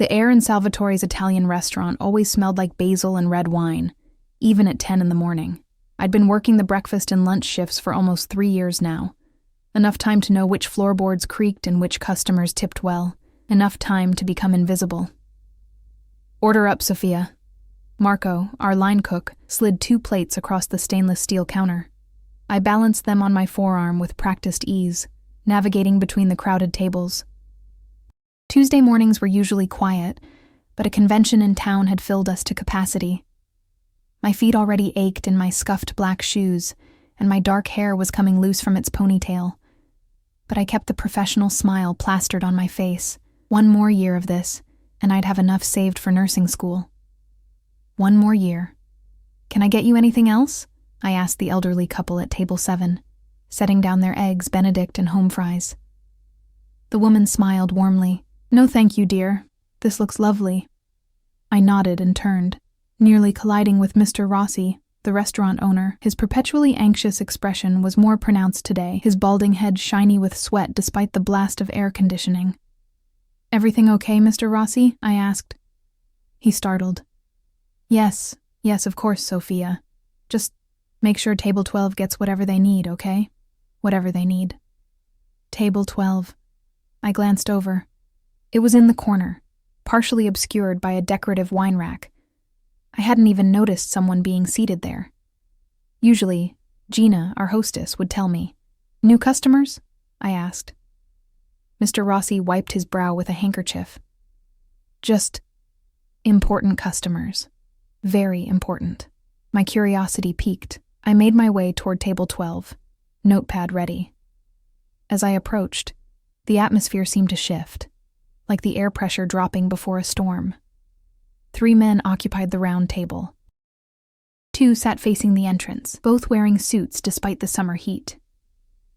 The air in Salvatore's Italian restaurant always smelled like basil and red wine, even at 10 in the morning. I'd been working the breakfast and lunch shifts for almost 3 years now. Enough time to know which floorboards creaked and which customers tipped well. Enough time to become invisible. "Order up, Sophia." Marco, our line cook, slid 2 plates across the stainless steel counter. I balanced them on my forearm with practiced ease, navigating between the crowded tables. Tuesday mornings were usually quiet, but a convention in town had filled us to capacity. My feet already ached in my scuffed black shoes, and my dark hair was coming loose from its ponytail. But I kept the professional smile plastered on my face. 1 more year of this, and I'd have enough saved for nursing school. 1 more year. "Can I get you anything else?" I asked the elderly couple at table 7, setting down their eggs, Benedict, and home fries. The woman smiled warmly. "No thank you, dear. This looks lovely." I nodded and turned, nearly colliding with Mr. Rossi, the restaurant owner. His perpetually anxious expression was more pronounced today, his balding head shiny with sweat despite the blast of air conditioning. "Everything okay, Mr. Rossi?" I asked. He startled. Yes, of course, Sophia. Just make sure table 12 gets whatever they need, okay? Whatever they need." Table 12. I glanced over. It was in the corner, partially obscured by a decorative wine rack. I hadn't even noticed someone being seated there. Usually, Gina, our hostess, would tell me. "New customers?" I asked. Mr. Rossi wiped his brow with a handkerchief. "Just important customers. Very important." My curiosity piqued. I made my way toward table 12, notepad ready. As I approached, the atmosphere seemed to shift, like the air pressure dropping before a storm. 3 men occupied the round table. 2 sat facing the entrance, both wearing suits despite the summer heat.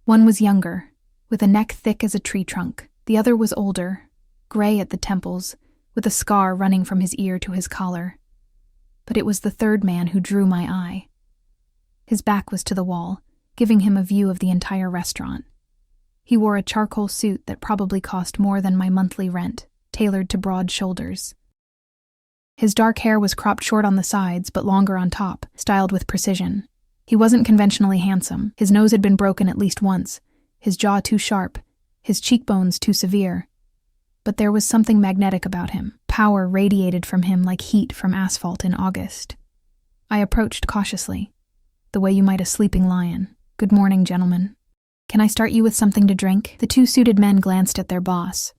One was younger, with a neck thick as a tree trunk. The other was older, gray at the temples, with a scar running from his ear to his collar. But it was the 3rd man who drew my eye. His back was to the wall, giving him a view of the entire restaurant. He wore a charcoal suit that probably cost more than my monthly rent, tailored to broad shoulders. His dark hair was cropped short on the sides, but longer on top, styled with precision. He wasn't conventionally handsome. His nose had been broken at least once, his jaw too sharp, his cheekbones too severe. But there was something magnetic about him. Power radiated from him like heat from asphalt in August. I approached cautiously, the way you might a sleeping lion. "Good morning, gentlemen. Can I start you with something to drink?" The 2 suited men glanced at their boss,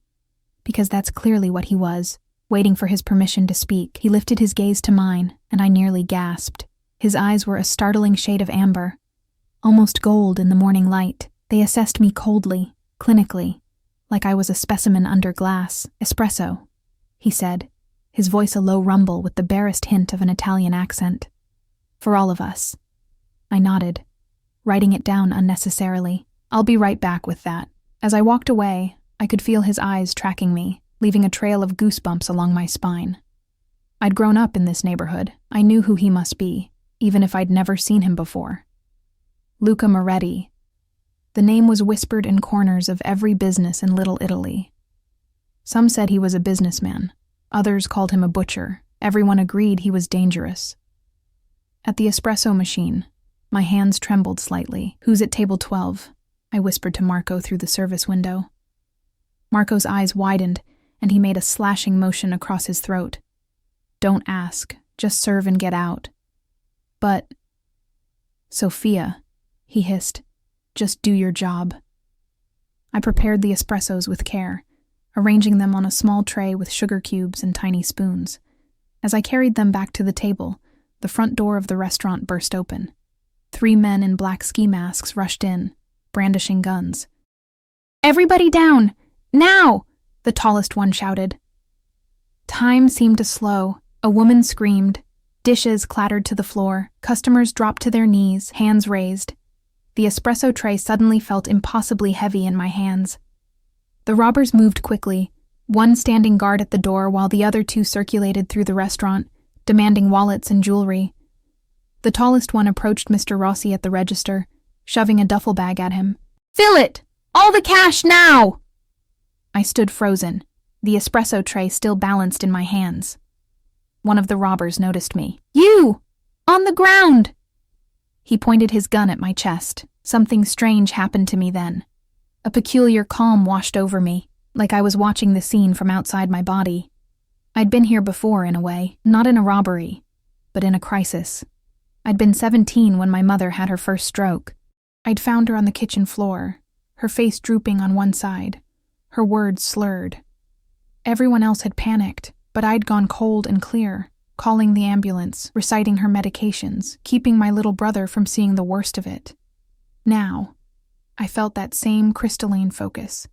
because that's clearly what he was, waiting for his permission to speak. He lifted his gaze to mine, and I nearly gasped. His eyes were a startling shade of amber, almost gold in the morning light. They assessed me coldly, clinically, like I was a specimen under glass. "Espresso," he said, his voice a low rumble with the barest hint of an Italian accent. "For all of us." I nodded, writing it down unnecessarily. "I'll be right back with that." As I walked away, I could feel his eyes tracking me, leaving a trail of goosebumps along my spine. I'd grown up in this neighborhood. I knew who he must be, even if I'd never seen him before. Luca Moretti. The name was whispered in corners of every business in Little Italy. Some said he was a businessman. Others called him a butcher. Everyone agreed he was dangerous. At the espresso machine, my hands trembled slightly. "Who's at table 12? I whispered to Marco through the service window. Marco's eyes widened, and he made a slashing motion across his throat. "Don't ask. Just serve and get out." "But..." "Sophia," he hissed. "Just do your job." I prepared the espressos with care, arranging them on a small tray with sugar cubes and tiny spoons. As I carried them back to the table, the front door of the restaurant burst open. 3 men in black ski masks rushed in, brandishing guns. "Everybody down! Now!" the tallest one shouted. Time seemed to slow. A woman screamed. Dishes clattered to the floor. Customers dropped to their knees, hands raised. The espresso tray suddenly felt impossibly heavy in my hands. The robbers moved quickly, one standing guard at the door while the other 2 circulated through the restaurant, demanding wallets and jewelry. The tallest one approached Mr. Rossi at the register, shoving a duffel bag at him. "Fill it! All the cash now!" I stood frozen, the espresso tray still balanced in my hands. One of the robbers noticed me. "You! On the ground!" He pointed his gun at my chest. Something strange happened to me then. A peculiar calm washed over me, like I was watching the scene from outside my body. I'd been here before, in a way, not in a robbery, but in a crisis. I'd been 17 when my mother had her first stroke. I'd found her on the kitchen floor, her face drooping on one side, her words slurred. Everyone else had panicked, but I'd gone cold and clear, calling the ambulance, reciting her medications, keeping my little brother from seeing the worst of it. Now, I felt that same crystalline focus.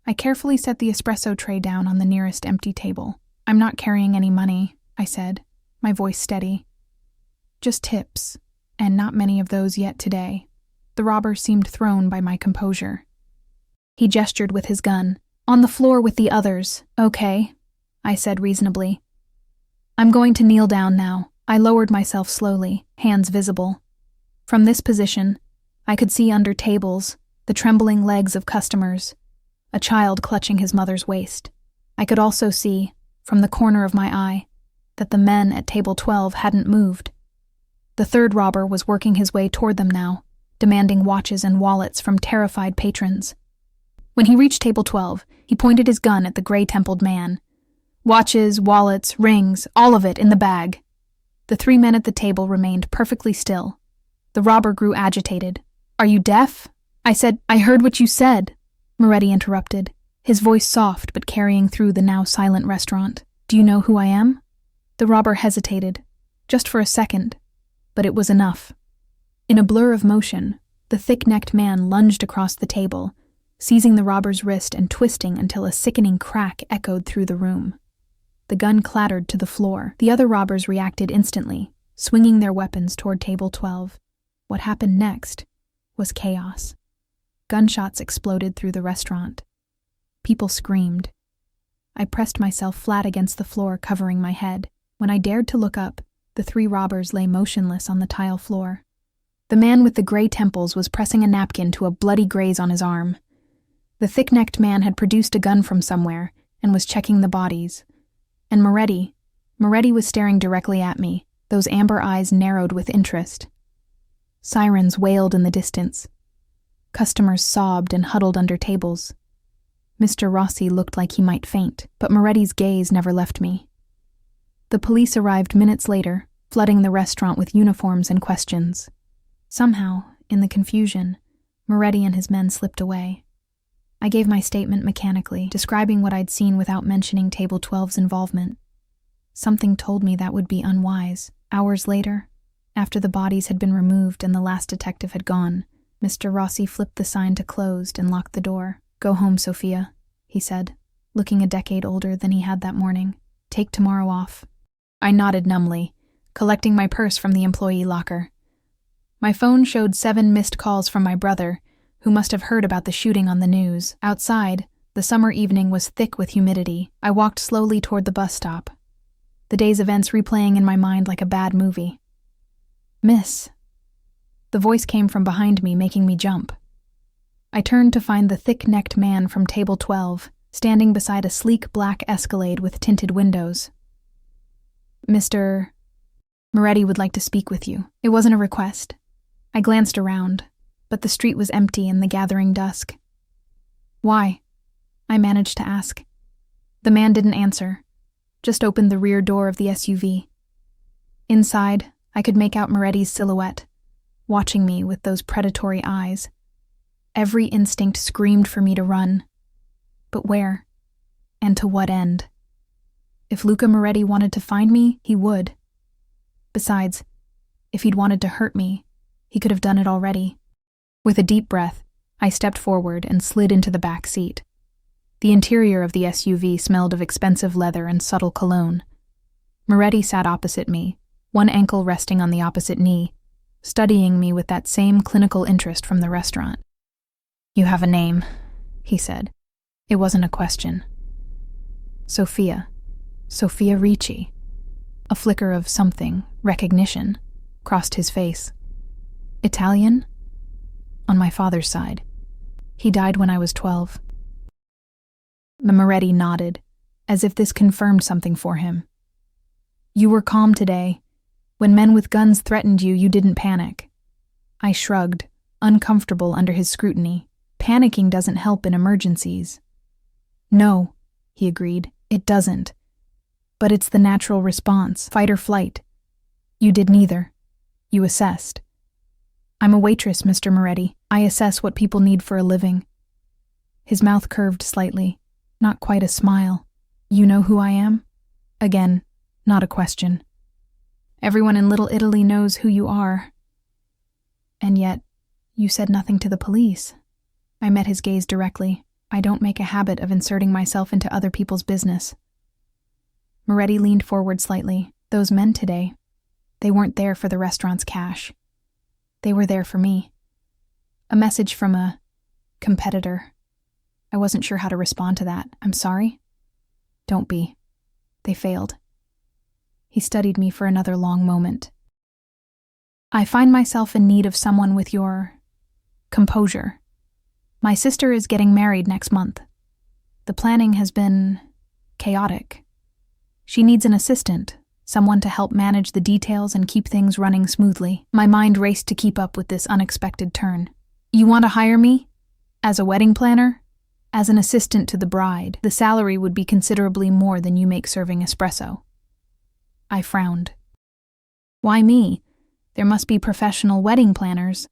I carefully set the espresso tray down on the nearest empty table. "I'm not carrying any money," I said, my voice steady. "Just tips, and not many of those yet today." The robber seemed thrown by my composure. He gestured with his gun. "On the floor with the others, okay," I said reasonably. "I'm going to kneel down now." I lowered myself slowly, hands visible. From this position, I could see under tables, the trembling legs of customers, a child clutching his mother's waist. I could also see, from the corner of my eye, that the men at table 12 hadn't moved. The third robber was working his way toward them now, demanding watches and wallets from terrified patrons. When he reached table 12, he pointed his gun at the gray-templed man. Watches, wallets, rings, all of it in the bag. The 3 men at the table remained perfectly still. The robber grew agitated. "Are you deaf?" I said. "I heard what you said," Moretti interrupted, his voice soft but carrying through the now silent restaurant. "Do you know who I am?" The robber hesitated, just for a second, but it was enough. In a blur of motion, the thick-necked man lunged across the table, seizing the robber's wrist and twisting until a sickening crack echoed through the room. The gun clattered to the floor. The other robbers reacted instantly, swinging their weapons toward table 12. What happened next was chaos. Gunshots exploded through the restaurant. People screamed. I pressed myself flat against the floor, covering my head. When I dared to look up, the 3 robbers lay motionless on the tile floor. The man with the gray temples was pressing a napkin to a bloody graze on his arm. The thick-necked man had produced a gun from somewhere and was checking the bodies. And Moretti was staring directly at me, those amber eyes narrowed with interest. Sirens wailed in the distance. Customers sobbed and huddled under tables. Mr. Rossi looked like he might faint, but Moretti's gaze never left me. The police arrived minutes later, flooding the restaurant with uniforms and questions. Somehow, in the confusion, Moretti and his men slipped away. I gave my statement mechanically, describing what I'd seen without mentioning Table 12's involvement. Something told me that would be unwise. Hours later, after the bodies had been removed and the last detective had gone, Mr. Rossi flipped the sign to closed and locked the door. "Go home, Sophia," he said, looking a decade older than he had that morning. "Take tomorrow off." I nodded numbly, collecting my purse from the employee locker. My phone showed 7 missed calls from my brother, who must have heard about the shooting on the news. Outside, the summer evening was thick with humidity. I walked slowly toward the bus stop, the day's events replaying in my mind like a bad movie. "Miss." The voice came from behind me, making me jump. I turned to find the thick-necked man from table 12, standing beside a sleek black Escalade with tinted windows. "Mr. Moretti would like to speak with you." It wasn't a request. I glanced around, but the street was empty in the gathering dusk. "Why?" I managed to ask. The man didn't answer, just opened the rear door of the SUV. Inside, I could make out Moretti's silhouette, watching me with those predatory eyes. Every instinct screamed for me to run. But where? And to what end? If Luca Moretti wanted to find me, he would. Besides, if he'd wanted to hurt me, he could have done it already. With a deep breath, I stepped forward and slid into the back seat. The interior of the SUV smelled of expensive leather and subtle cologne. Moretti sat opposite me, one ankle resting on the opposite knee, studying me with that same clinical interest from the restaurant. "You have a name," he said. It wasn't a question. Sophia Ricci. A flicker of something, recognition, crossed his face. "Italian?" "On my father's side. He died when I was 12. The Moretti nodded, as if this confirmed something for him. "You were calm today. When men with guns threatened you, you didn't panic." I shrugged, uncomfortable under his scrutiny. "Panicking doesn't help in emergencies." "No," he agreed, "it doesn't. But it's the natural response, fight or flight. You did neither. You assessed." "I'm a waitress, Mr. Moretti. I assess what people need for a living." His mouth curved slightly, not quite a smile. "You know who I am?" Again, not a question. "Everyone in Little Italy knows who you are." "And yet, you said nothing to the police." I met his gaze directly. I don't make a habit of inserting myself into other people's business. Moretti leaned forward slightly. "Those men today, they weren't there for the restaurant's cash. They were there for me. A message from a competitor." I wasn't sure how to respond to that. "I'm sorry?" "Don't be. They failed." He studied me for another long moment. "I find myself in need of someone with your composure. My sister is getting married next month. The planning has been chaotic. She needs an assistant, someone to help manage the details and keep things running smoothly." My mind raced to keep up with this unexpected turn. "You want to hire me? As a wedding planner? As an assistant to the bride? The salary would be considerably more than you make serving espresso." I frowned. "Why me? There must be professional wedding planners."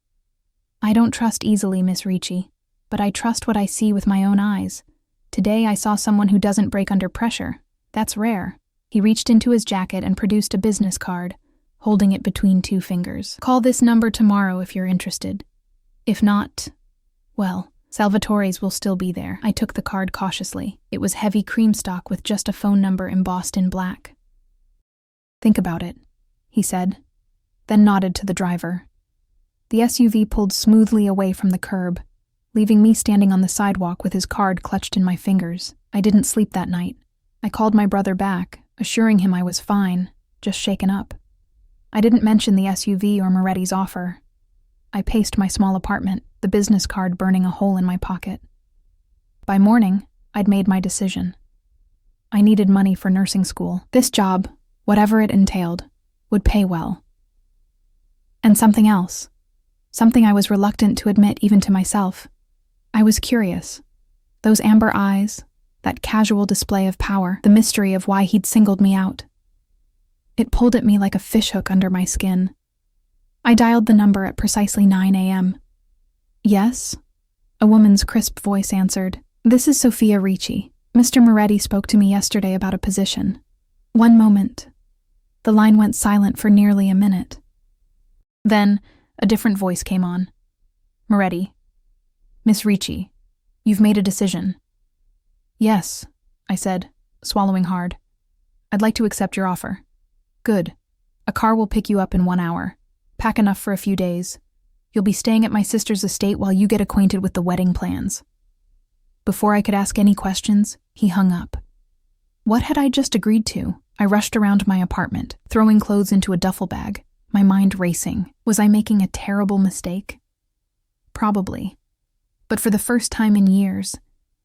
"I don't trust easily, Miss Ricci, but I trust what I see with my own eyes. Today I saw someone who doesn't break under pressure. That's rare." He reached into his jacket and produced a business card, holding it between two fingers. "Call this number tomorrow if you're interested. If not, well, Salvatore's will still be there." I took the card cautiously. It was heavy cream stock with just a phone number embossed in black. "Think about it," he said, then nodded to the driver. The SUV pulled smoothly away from the curb, leaving me standing on the sidewalk with his card clutched in my fingers. I didn't sleep that night. I called my brother back, assuring him I was fine, just shaken up. I didn't mention the SUV or Moretti's offer. I paced my small apartment, the business card burning a hole in my pocket. By morning, I'd made my decision. I needed money for nursing school. This job, whatever it entailed, would pay well. And something else. Something I was reluctant to admit even to myself. I was curious. Those amber eyes, that casual display of power, the mystery of why he'd singled me out. It pulled at me like a fishhook under my skin. I dialed the number at precisely 9 a.m. "Yes?" A woman's crisp voice answered. "This is Sophia Ricci. Mr. Moretti spoke to me yesterday about a position." "One moment." The line went silent for nearly a minute. Then, a different voice came on. "Moretti. Miss Ricci, you've made a decision." "Yes," I said, swallowing hard. "I'd like to accept your offer." "Good. A car will pick you up in 1 hour. Pack enough for a few days. You'll be staying at my sister's estate while you get acquainted with the wedding plans." Before I could ask any questions, he hung up. What had I just agreed to? I rushed around my apartment, throwing clothes into a duffel bag, my mind racing. Was I making a terrible mistake? Probably. But for the first time in years,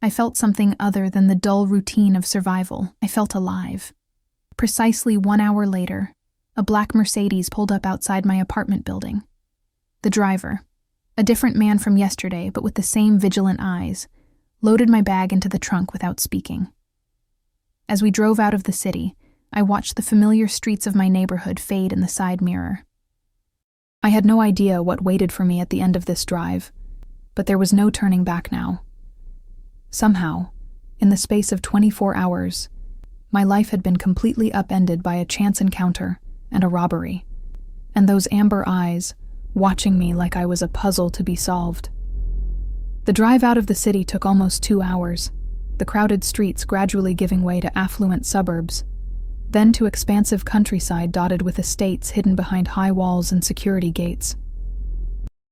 I felt something other than the dull routine of survival. I felt alive. Precisely 1 hour later, a black Mercedes pulled up outside my apartment building. The driver, a different man from yesterday but with the same vigilant eyes, loaded my bag into the trunk without speaking. As we drove out of the city, I watched the familiar streets of my neighborhood fade in the side mirror. I had no idea what waited for me at the end of this drive, but there was no turning back now. Somehow, in the space of 24 hours, my life had been completely upended by a chance encounter and a robbery, and those amber eyes watching me like I was a puzzle to be solved. The drive out of the city took almost 2 hours, the crowded streets gradually giving way to affluent suburbs, then to expansive countryside dotted with estates hidden behind high walls and security gates.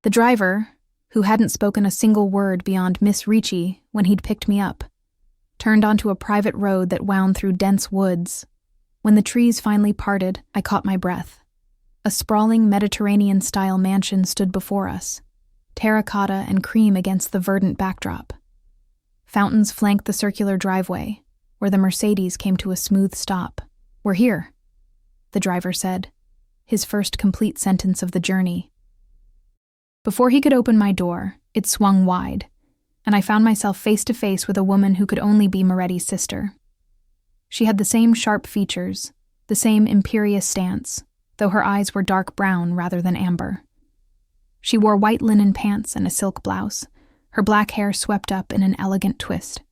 The driver, who hadn't spoken a single word beyond Miss Ricci when he'd picked me up, turned onto a private road that wound through dense woods. When the trees finally parted, I caught my breath. A sprawling Mediterranean-style mansion stood before us, terracotta and cream against the verdant backdrop. Fountains flanked the circular driveway, where where the Mercedes came to a smooth stop. "We're here," the driver said, his first complete sentence of the journey. Before he could open my door, it swung wide, and I found myself face to face with a woman who could only be Moretti's sister. She had the same sharp features, the same imperious stance, though her eyes were dark brown rather than amber. She wore white linen pants and a silk blouse, her black hair swept up in an elegant twist.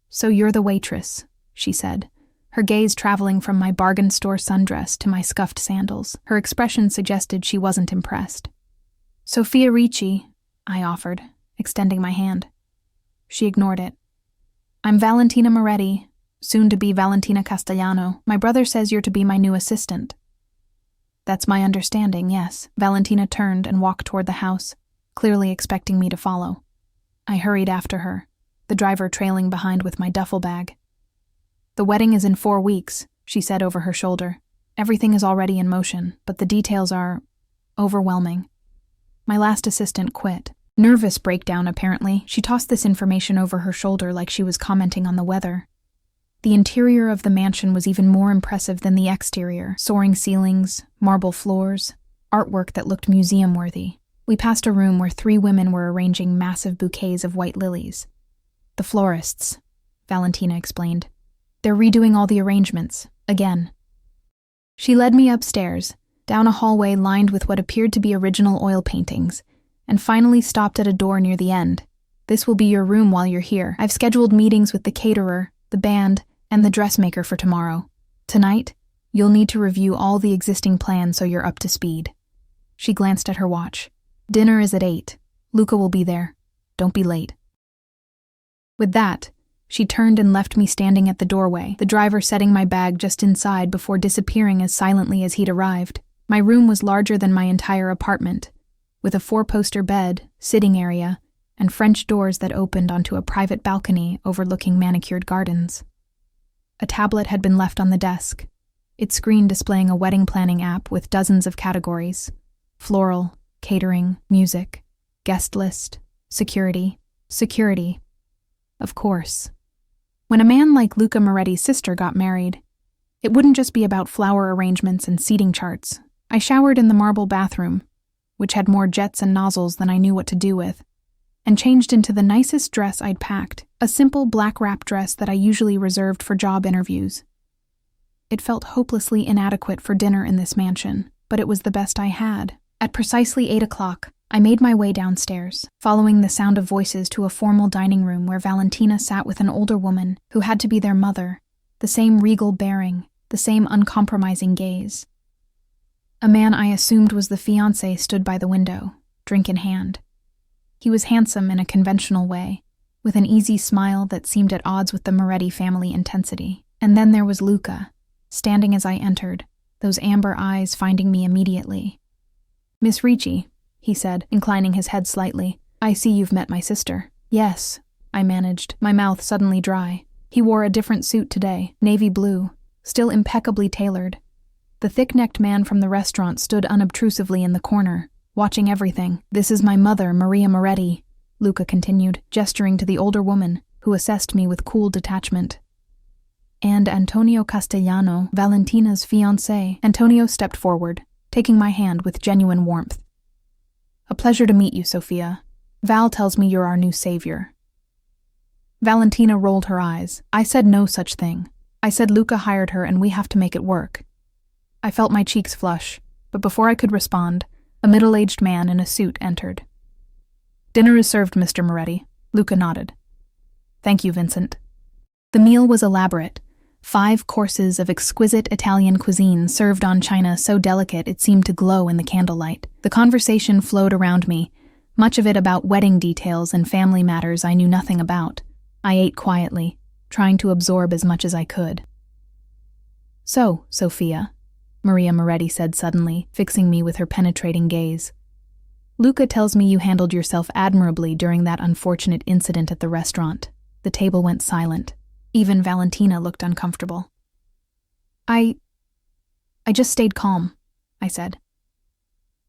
"So you're the waitress," she said, her gaze traveling from my bargain store sundress to my scuffed sandals. Her expression suggested she wasn't impressed. "Sofia Ricci," I offered, extending my hand. She ignored it. "I'm Valentina Moretti, soon to be Valentina Castellano. My brother says you're to be my new assistant." "That's my understanding, yes." Valentina turned and walked toward the house, clearly expecting me to follow. I hurried after her, the driver trailing behind with my duffel bag. "The wedding is in 4 weeks," she said over her shoulder. "Everything is already in motion, but the details are overwhelming. My last assistant quit. Nervous breakdown, apparently." She tossed this information over her shoulder like she was commenting on the weather. The interior of the mansion was even more impressive than the exterior. Soaring ceilings, marble floors, artwork that looked museum-worthy. We passed a room where 3 women were arranging massive bouquets of white lilies. "The florists," Valentina explained. "They're redoing all the arrangements, again." She led me upstairs, down a hallway lined with what appeared to be original oil paintings, and finally stopped at a door near the end. "This will be your room while you're here. I've scheduled meetings with the caterer, the band, and the dressmaker for tomorrow. Tonight, you'll need to review all the existing plans so you're up to speed." She glanced at her watch. "Dinner is at 8. Luca will be there. Don't be late." With that, she turned and left me standing at the doorway, the driver setting my bag just inside before disappearing as silently as he'd arrived. My room was larger than my entire apartment, with a 4-poster bed, sitting area, and French doors that opened onto a private balcony overlooking manicured gardens. A tablet had been left on the desk, its screen displaying a wedding planning app with dozens of categories: floral, catering, music, guest list, security. Of course. When a man like Luca Moretti's sister got married, it wouldn't just be about flower arrangements and seating charts. I showered in the marble bathroom, which had more jets and nozzles than I knew what to do with, and changed into the nicest dress I'd packed, a simple black wrap dress that I usually reserved for job interviews. It felt hopelessly inadequate for dinner in this mansion, but it was the best I had. At precisely 8 o'clock, I made my way downstairs, following the sound of voices to a formal dining room where Valentina sat with an older woman who had to be their mother, the same regal bearing, the same uncompromising gaze. A man I assumed was the fiancé stood by the window, drink in hand. He was handsome in a conventional way, with an easy smile that seemed at odds with the Moretti family intensity. And then there was Luca, standing as I entered, those amber eyes finding me immediately. "Miss Ricci," he said, inclining his head slightly. "I see you've met my sister." "Yes," I managed, my mouth suddenly dry. He wore a different suit today, navy blue, still impeccably tailored. The thick-necked man from the restaurant stood unobtrusively in the corner, watching everything. "This is my mother, Maria Moretti," Luca continued, gesturing to the older woman, who assessed me with cool detachment. "And Antonio Castellano, Valentina's fiancé." Antonio stepped forward, taking my hand with genuine warmth. "A pleasure to meet you, Sofia. Val tells me you're our new savior." Valentina rolled her eyes. "I said no such thing. I said Luca hired her and we have to make it work." I felt my cheeks flush, but before I could respond, a middle-aged man in a suit entered. "Dinner is served, Mr. Moretti." Luca nodded. "Thank you, Vincent." The meal was elaborate. 5 courses of exquisite Italian cuisine served on china so delicate it seemed to glow in the candlelight. The conversation flowed around me, much of it about wedding details and family matters I knew nothing about. I ate quietly, trying to absorb as much as I could. "So, Sofia," Maria Moretti said suddenly, fixing me with her penetrating gaze. "Luca tells me you handled yourself admirably during that unfortunate incident at the restaurant." The table went silent. Even Valentina looked uncomfortable. I just stayed calm," I said.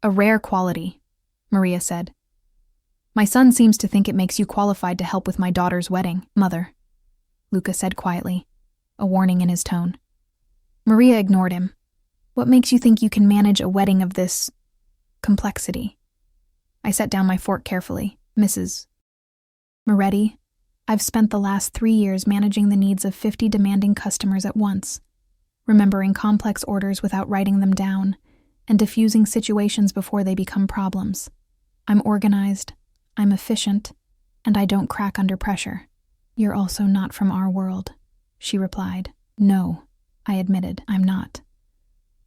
"A rare quality," Maria said. "My son seems to think it makes you qualified to help with my daughter's wedding, Mother." Luca said quietly, a warning in his tone. Maria ignored him. What makes you think you can manage a wedding of this complexity? I set down my fork carefully. Mrs. Moretti, I've spent the last 3 years managing the needs of 50 demanding customers at once, remembering complex orders without writing them down, and diffusing situations before they become problems. I'm organized, I'm efficient, and I don't crack under pressure. You're also not from our world, she replied. No, I admitted, I'm not.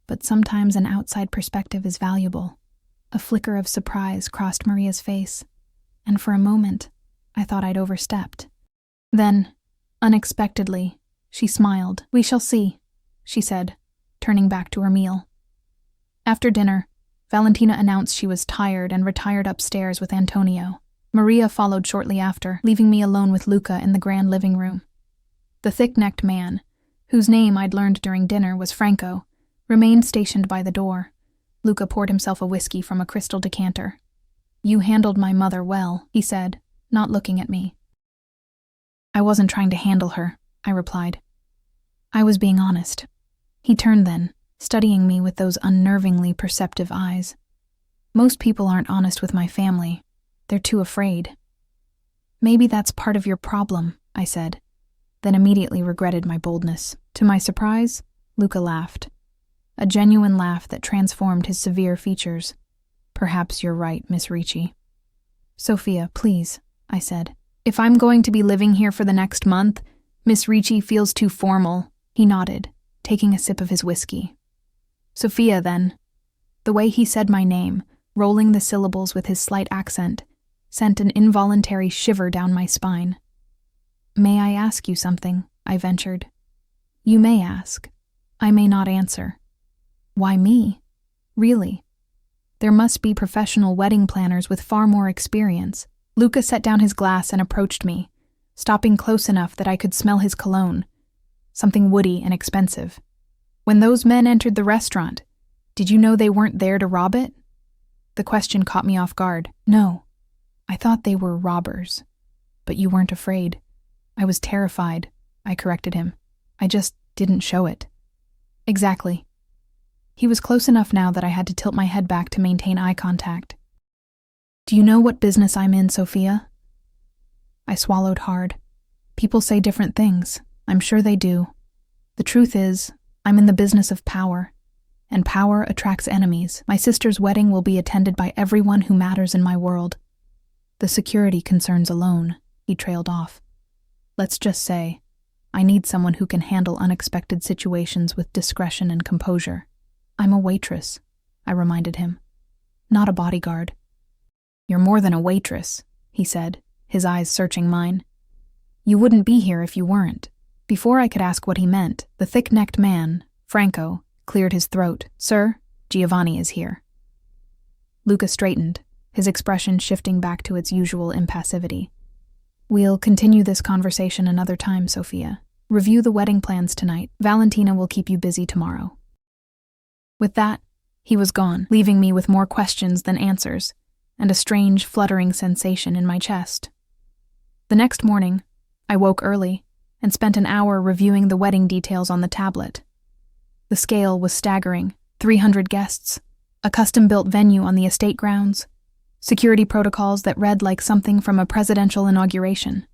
But sometimes an outside perspective is valuable. A flicker of surprise crossed Maria's face, and for a moment, I thought I'd overstepped. Then, unexpectedly, she smiled. We shall see, she said, turning back to her meal. After dinner, Valentina announced she was tired and retired upstairs with Antonio. Maria followed shortly after, leaving me alone with Luca in the grand living room. The thick-necked man, whose name I'd learned during dinner was Franco, remained stationed by the door. Luca poured himself a whiskey from a crystal decanter. You handled my mother well, he said, not looking at me. I wasn't trying to handle her, I replied. I was being honest. He turned then, studying me with those unnervingly perceptive eyes. Most people aren't honest with my family. They're too afraid. Maybe that's part of your problem, I said, then immediately regretted my boldness. To my surprise, Luca laughed. A genuine laugh that transformed his severe features. Perhaps you're right, Miss Ricci. Sophia, please, I said. If I'm going to be living here for the next month, Miss Ricci feels too formal. He nodded, taking a sip of his whiskey. Sophia, then. The way he said my name, rolling the syllables with his slight accent, sent an involuntary shiver down my spine. May I ask you something? I ventured. You may ask. I may not answer. Why me? Really? There must be professional wedding planners with far more experience. Luca set down his glass and approached me, stopping close enough that I could smell his cologne, something woody and expensive. When those men entered the restaurant, did you know they weren't there to rob it? The question caught me off guard. No, I thought they were robbers. But you weren't afraid. I was terrified, I corrected him. I just didn't show it. Exactly. He was close enough now that I had to tilt my head back to maintain eye contact. Do you know what business I'm in, Sophia? I swallowed hard. People say different things. I'm sure they do. The truth is, I'm in the business of power, and power attracts enemies. My sister's wedding will be attended by everyone who matters in my world. The security concerns alone, he trailed off. Let's just say, I need someone who can handle unexpected situations with discretion and composure. I'm a waitress, I reminded him. Not a bodyguard. You're more than a waitress, he said, his eyes searching mine. You wouldn't be here if you weren't. Before I could ask what he meant, the thick-necked man, Franco, cleared his throat. Sir, Giovanni is here. Luca straightened, his expression shifting back to its usual impassivity. We'll continue this conversation another time, Sophia. Review the wedding plans tonight. Valentina will keep you busy tomorrow. With that, he was gone, leaving me with more questions than answers, and a strange, fluttering sensation in my chest. The next morning, I woke early and spent an hour reviewing the wedding details on the tablet. The scale was staggering. 300 guests, a custom-built venue on the estate grounds, security protocols that read like something from a presidential inauguration.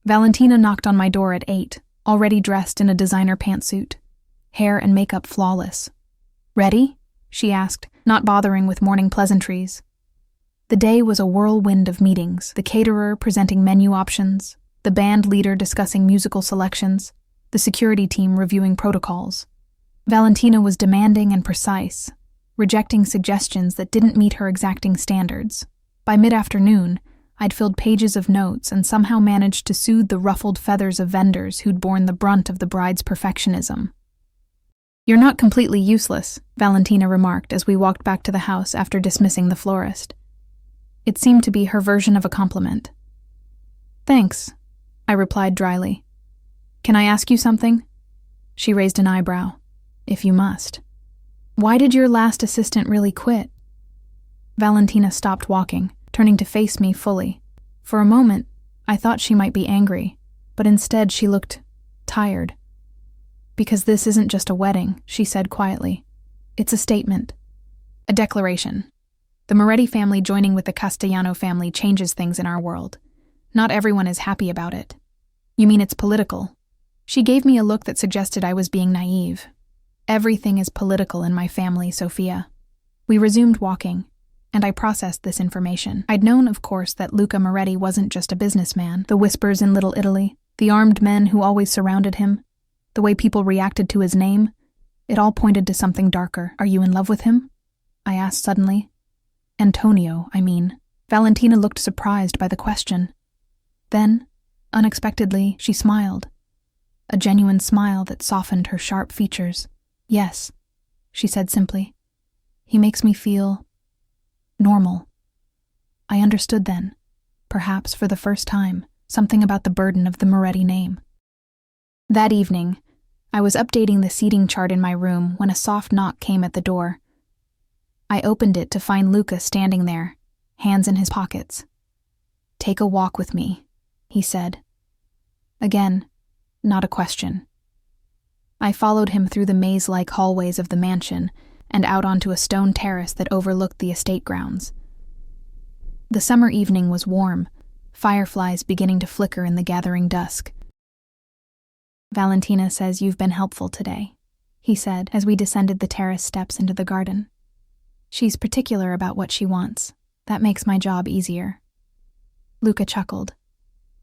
Valentina knocked on my door at 8, already dressed in a designer pantsuit, hair and makeup flawless. Ready? She asked, not bothering with morning pleasantries. The day was a whirlwind of meetings, the caterer presenting menu options, the band leader discussing musical selections, the security team reviewing protocols. Valentina was demanding and precise, rejecting suggestions that didn't meet her exacting standards. By mid-afternoon, I'd filled pages of notes and somehow managed to soothe the ruffled feathers of vendors who'd borne the brunt of the bride's perfectionism. You're not completely useless, Valentina remarked as we walked back to the house after dismissing the florist. It seemed to be her version of a compliment. Thanks, I replied dryly. Can I ask you something? She raised an eyebrow. If you must. Why did your last assistant really quit? Valentina stopped walking, turning to face me fully. For a moment, I thought she might be angry, but instead she looked tired. "Because this isn't just a wedding," she said quietly. "It's a statement. A declaration. The Moretti family joining with the Castellano family changes things in our world. Not everyone is happy about it." "You mean it's political?" She gave me a look that suggested I was being naive. "Everything is political in my family, Sophia." We resumed walking, and I processed this information. I'd known, of course, that Luca Moretti wasn't just a businessman. The whispers in Little Italy, the armed men who always surrounded him, the way people reacted to his name, it all pointed to something darker. "Are you in love with him?" I asked suddenly. "Antonio, I mean." Valentina looked surprised by the question. Then, unexpectedly, she smiled. A genuine smile that softened her sharp features. "Yes," she said simply. "He makes me feel normal." I understood then, perhaps for the first time, something about the burden of the Moretti name. That evening, I was updating the seating chart in my room when a soft knock came at the door. I opened it to find Luca standing there, hands in his pockets. "Take a walk with me," he said. Again, not a question. I followed him through the maze-like hallways of the mansion and out onto a stone terrace that overlooked the estate grounds. The summer evening was warm, fireflies beginning to flicker in the gathering dusk. "Valentina says you've been helpful today," he said as we descended the terrace steps into the garden. "She's particular about what she wants. That makes my job easier." Luca chuckled.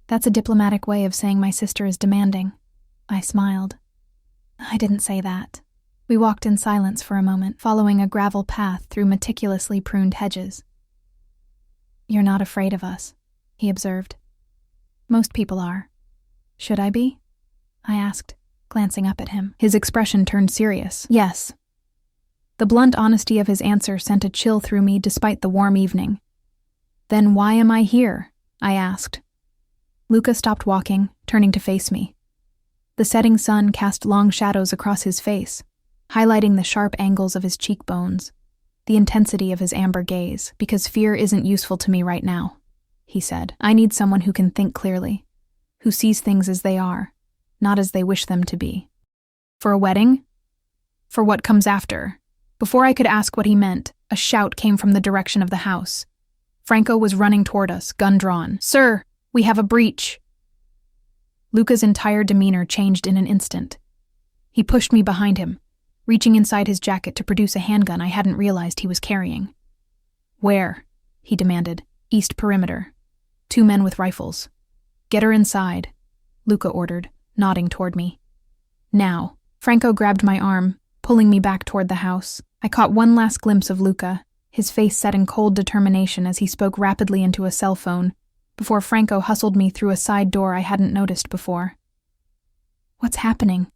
"That's a diplomatic way of saying my sister is demanding." I smiled. "I didn't say that." We walked in silence for a moment, following a gravel path through meticulously pruned hedges. "You're not afraid of us," he observed. "Most people are. Should I be?" I asked, glancing up at him. His expression turned serious. "Yes." The blunt honesty of his answer sent a chill through me despite the warm evening. "Then why am I here?" I asked. Luca stopped walking, turning to face me. The setting sun cast long shadows across his face, highlighting the sharp angles of his cheekbones, the intensity of his amber gaze. "Because fear isn't useful to me right now," he said. "I need someone who can think clearly, who sees things as they are, not as they wish them to be." "For a wedding? For what comes after?" Before I could ask what he meant, a shout came from the direction of the house. Franco was running toward us, gun drawn. "Sir, we have a breach." Luca's entire demeanor changed in an instant. He pushed me behind him, reaching inside his jacket to produce a handgun I hadn't realized he was carrying. "Where?" he demanded. "East perimeter. 2 men with rifles." "Get her inside," Luca ordered, nodding toward me. "Now." Franco grabbed my arm, pulling me back toward the house. I caught one last glimpse of Luca, his face set in cold determination as he spoke rapidly into a cell phone, before Franco hustled me through a side door I hadn't noticed before. "What's happening?"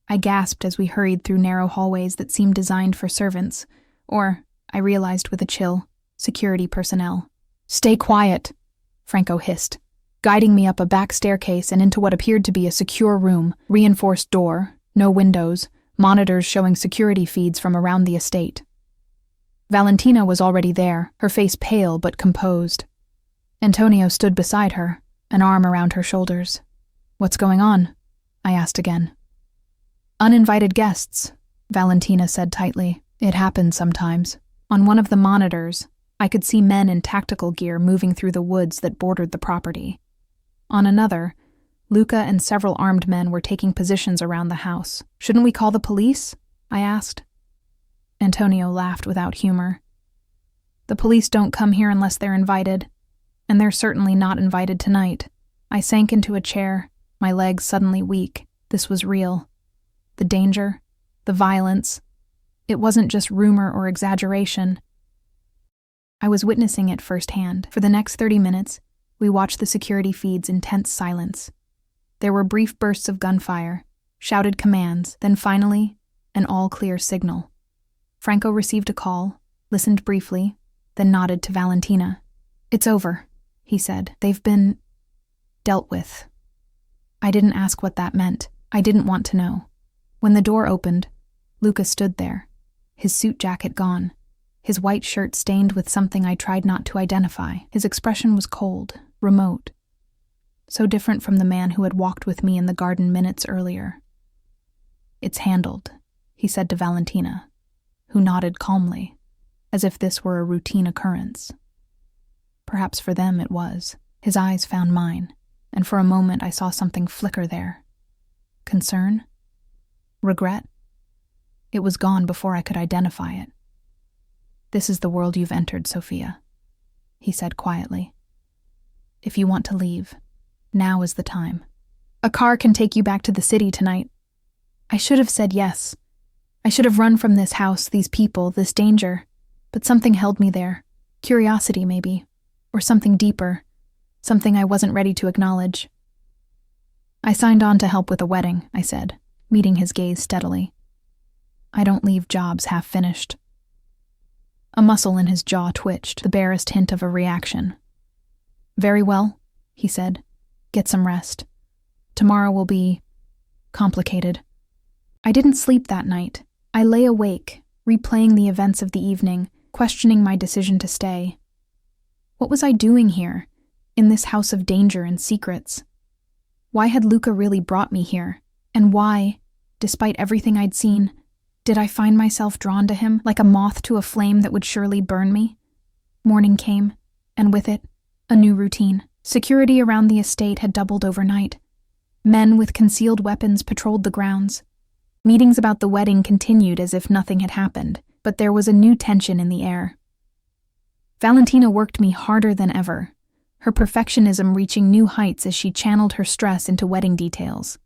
I gasped as we hurried through narrow hallways that seemed designed for servants, or, I realized with a chill, security personnel. "Stay quiet," Franco hissed, guiding me up a back staircase and into what appeared to be a secure room, reinforced door, no windows, monitors showing security feeds from around the estate. Valentina was already there, her face pale but composed. Antonio stood beside her, an arm around her shoulders. "What's going on?" I asked again. "Uninvited guests," Valentina said tightly. "It happens sometimes." On one of the monitors, I could see men in tactical gear moving through the woods that bordered the property. On another, Luca and several armed men were taking positions around the house. "Shouldn't we call the police?" I asked. Antonio laughed without humor. "The police don't come here unless they're invited, and they're certainly not invited tonight." I sank into a chair, my legs suddenly weak. This was real. The danger, the violence. It wasn't just rumor or exaggeration. I was witnessing it firsthand. For the next 30 minutes, we watched the security feeds in tense silence. There were brief bursts of gunfire, shouted commands, then finally, an all-clear signal. Franco received a call, listened briefly, then nodded to Valentina. "It's over," he said. "They've been dealt with." I didn't ask what that meant. I didn't want to know. When the door opened, Luca stood there, his suit jacket gone, his white shirt stained with something I tried not to identify. His expression was cold, remote. so different from the man who had walked with me in the garden minutes earlier. "It's handled," he said to Valentina, who nodded calmly, as if this were a routine occurrence. Perhaps for them it was. His eyes found mine, and for a moment I saw something flicker there. Concern? Regret? It was gone before I could identify it. "This is the world you've entered, Sophia," he said quietly. "If you want to leave, now is the time. A car can take you back to the city tonight." I should have said yes. I should have run from this house, these people, this danger. But something held me there. Curiosity, maybe. Or something deeper. Something I wasn't ready to acknowledge. "I signed on to help with a wedding," I said, meeting his gaze steadily. "I don't leave jobs half-finished." A muscle in his jaw twitched, the barest hint of a reaction. "Very well," he said. "Get some rest. Tomorrow will be complicated." I didn't sleep that night. I lay awake, replaying the events of the evening, questioning my decision to stay. What was I doing here, in this house of danger and secrets? Why had Luca really brought me here? And why, despite everything I'd seen, did I find myself drawn to him like a moth to a flame that would surely burn me? Morning came, and with it, a new routine. Security around the estate had doubled overnight. Men with concealed weapons patrolled the grounds. Meetings about the wedding continued as if nothing had happened, but there was a new tension in the air. Valentina worked me harder than ever, her perfectionism reaching new heights as she channeled her stress into wedding details.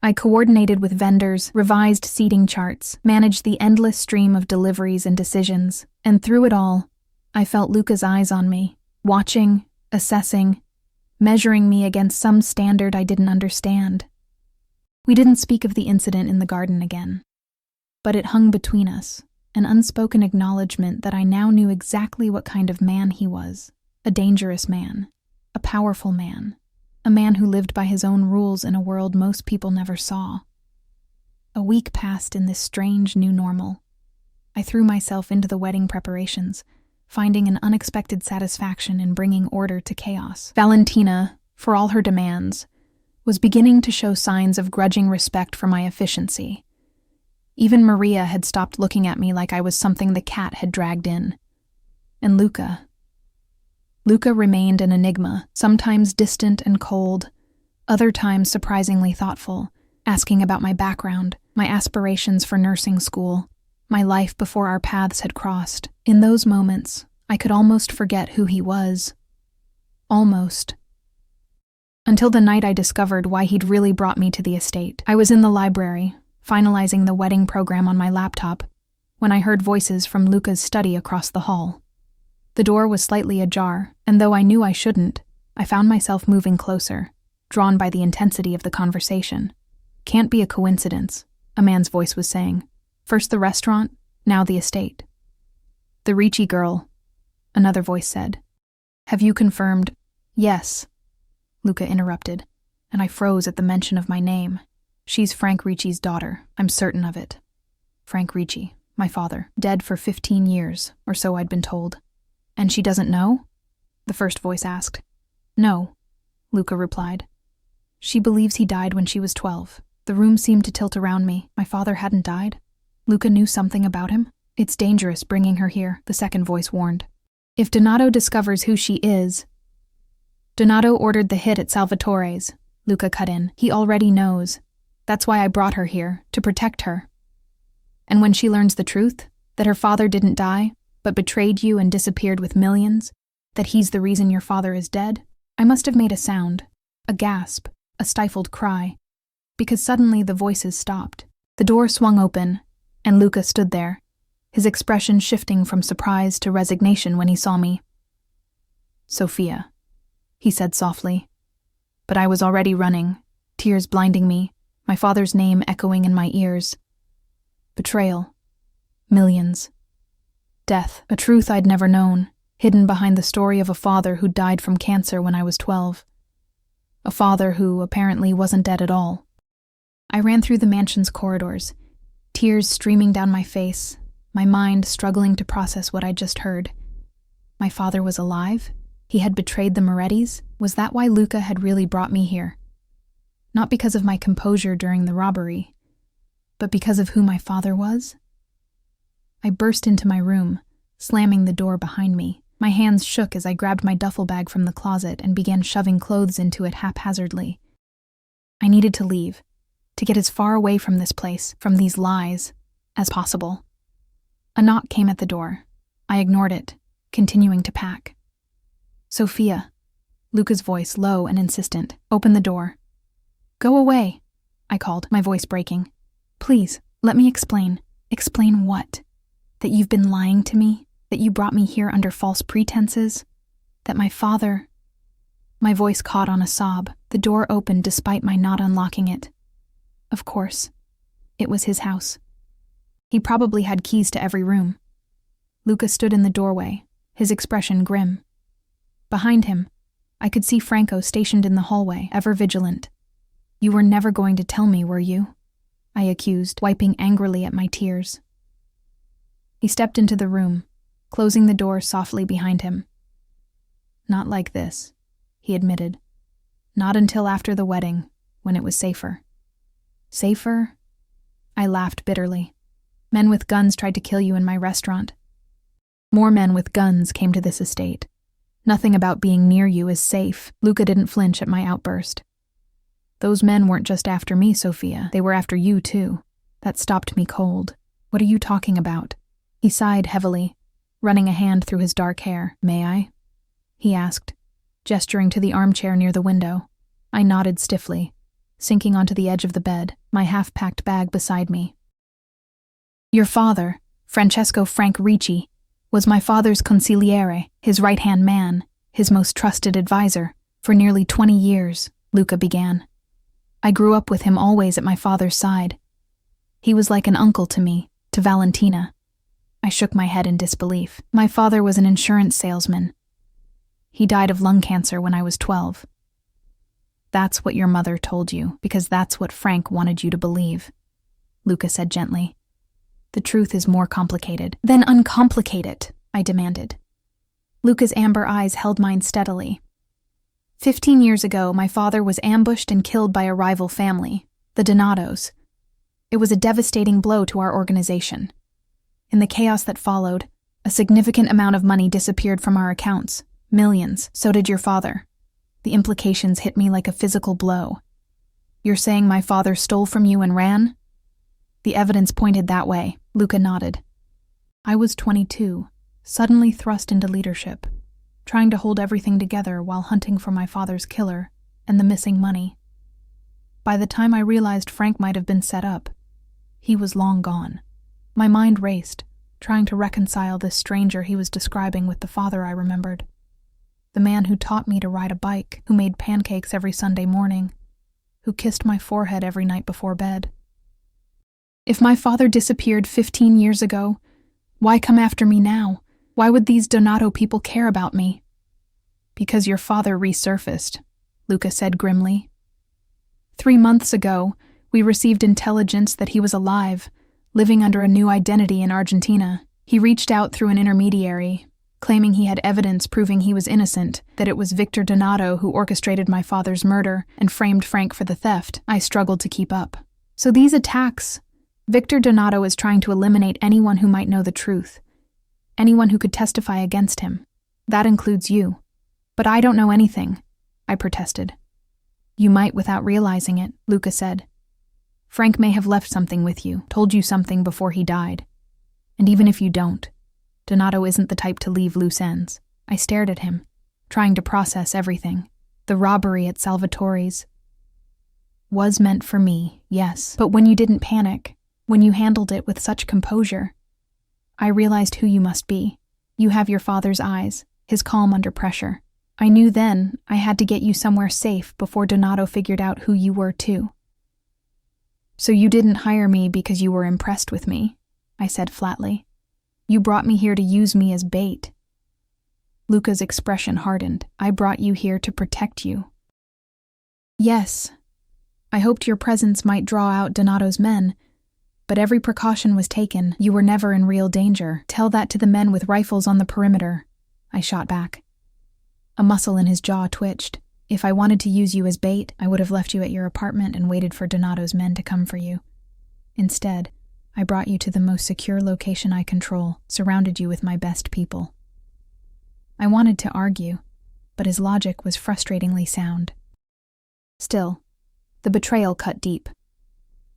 I coordinated with vendors, revised seating charts, managed the endless stream of deliveries and decisions, and through it all, I felt Luca's eyes on me, watching, assessing, measuring me against some standard I didn't understand. We didn't speak of the incident in the garden again, but it hung between us, an unspoken acknowledgement that I now knew exactly what kind of man he was, a dangerous man, a powerful man, a man who lived by his own rules in a world most people never saw. A week passed in this strange new normal. I threw myself into the wedding preparations, finding an unexpected satisfaction in bringing order to chaos. Valentina, for all her demands, was beginning to show signs of grudging respect for my efficiency. Even Maria had stopped looking at me like I was something the cat had dragged in. And Luca remained an enigma, sometimes distant and cold, other times surprisingly thoughtful, asking about my background, my aspirations for nursing school, my life before our paths had crossed. In those moments, I could almost forget who he was. Almost. Until the night I discovered why he'd really brought me to the estate. I was in the library, finalizing the wedding program on my laptop, when I heard voices from Luca's study across the hall. The door was slightly ajar, and though I knew I shouldn't, I found myself moving closer, drawn by the intensity of the conversation. "Can't be a coincidence," a man's voice was saying. "First the restaurant, now the estate." "The Ricci girl," another voice said. "Have you confirmed?" "Yes," Luca interrupted, and I froze at the mention of my name. "She's Frank Ricci's daughter, I'm certain of it." Frank Ricci, my father, dead for 15 years, or so I'd been told. "And she doesn't know?" the first voice asked. "No," Luca replied. "She believes he died when she was 12. The room seemed to tilt around me. My father hadn't died. Luca knew something about him. "It's dangerous bringing her here," the second voice warned. "If Donato discovers who she is..." "Donato ordered the hit at Salvatore's," Luca cut in. "He already knows. That's why I brought her here, to protect her. And when she learns the truth, that her father didn't die, but betrayed you and disappeared with millions, that he's the reason your father is dead." I must have made a sound, a gasp, a stifled cry, because suddenly the voices stopped. The door swung open, and Luca stood there, his expression shifting from surprise to resignation when he saw me. "Sophia," he said softly. But I was already running, tears blinding me, my father's name echoing in my ears. Betrayal. Millions. Death, a truth I'd never known, hidden behind the story of a father who died from cancer when I was 12. A father who apparently wasn't dead at all. I ran through the mansion's corridors, tears streaming down my face, my mind struggling to process what I'd just heard. My father was alive? He had betrayed the Morettis? Was that why Luca had really brought me here? Not because of my composure during the robbery, but because of who my father was? I burst into my room, slamming the door behind me. My hands shook as I grabbed my duffel bag from the closet and began shoving clothes into it haphazardly. I needed to leave, to get as far away from this place, from these lies, as possible. A knock came at the door. I ignored it, continuing to pack. "Sophia," Luca's voice, low and insistent. "Open the door." "Go away," I called, my voice breaking. "Please, let me explain." "Explain what? That you've been lying to me? That you brought me here under false pretenses? That my father—" My voice caught on a sob. The door opened despite my not unlocking it. Of course. It was his house. He probably had keys to every room. Luca stood in the doorway, his expression grim. Behind him, I could see Franco stationed in the hallway, ever vigilant. "You were never going to tell me, were you?" I accused, wiping angrily at my tears. He stepped into the room, closing the door softly behind him. "Not like this," he admitted. "Not until after the wedding, when it was safer." "Safer?" I laughed bitterly. "Men with guns tried to kill you in my restaurant. More men with guns came to this estate. Nothing about being near you is safe." Luca didn't flinch at my outburst. "Those men weren't just after me, Sophia. They were after you, too. That stopped me cold." "What are you talking about?" He sighed heavily, running a hand through his dark hair. "May I?" he asked, gesturing to the armchair near the window. I nodded stiffly, sinking onto the edge of the bed, my half-packed bag beside me. "Your father, Francesco Frank Ricci, was my father's consigliere, his right-hand man, his most trusted advisor, for nearly 20 years, Luca began. "I grew up with him always at my father's side. He was like an uncle to me, to Valentina." I shook my head in disbelief. "My father was an insurance salesman. He died of lung cancer when I was 12. "That's what your mother told you, because that's what Frank wanted you to believe," Luca said gently. "The truth is more complicated." "Then uncomplicate it," I demanded. Luca's amber eyes held mine steadily. 15 years ago, my father was ambushed and killed by a rival family, the Donatos. It was a devastating blow to our organization. In the chaos that followed, a significant amount of money disappeared from our accounts. Millions. So did your father. The implications hit me like a physical blow. "You're saying my father stole from you and ran?" "The evidence pointed that way," Luca nodded. I was 22, suddenly thrust into leadership, trying to hold everything together while hunting for my father's killer and the missing money. By the time I realized Frank might have been set up, he was long gone. My mind raced, trying to reconcile this stranger he was describing with the father I remembered. The man who taught me to ride a bike, who made pancakes every Sunday morning, who kissed my forehead every night before bed. If my father disappeared 15 years ago, why come after me now? Why would these Donato people care about me? "Because your father resurfaced," Luca said grimly. 3 months ago, we received intelligence that he was alive, living under a new identity in Argentina. He reached out through an intermediary, claiming he had evidence proving he was innocent, that it was Victor Donato who orchestrated my father's murder and framed Frank for the theft. I struggled to keep up. "So these attacks, Victor Donato is trying to eliminate anyone who might know the truth, anyone who could testify against him. That includes you. But I don't know anything," I protested. "You might without realizing it," Luca said. "Frank may have left something with you, told you something before he died. And even if you don't, Donato isn't the type to leave loose ends." I stared at him, trying to process everything. The robbery at Salvatore's was meant for me, yes. But when you didn't panic, when you handled it with such composure, I realized who you must be. You have your father's eyes, his calm under pressure. I knew then I had to get you somewhere safe before Donato figured out who you were too. "So you didn't hire me because you were impressed with me," I said flatly. "You brought me here to use me as bait." Luca's expression hardened. "I brought you here to protect you." "Yes. I hoped your presence might draw out Donato's men, but every precaution was taken. You were never in real danger. Tell that to the men with rifles on the perimeter," I shot back. A muscle in his jaw twitched. If I wanted to use you as bait, I would have left you at your apartment and waited for Donato's men to come for you. Instead, I brought you to the most secure location I control, surrounded you with my best people. I wanted to argue, but his logic was frustratingly sound. Still, the betrayal cut deep.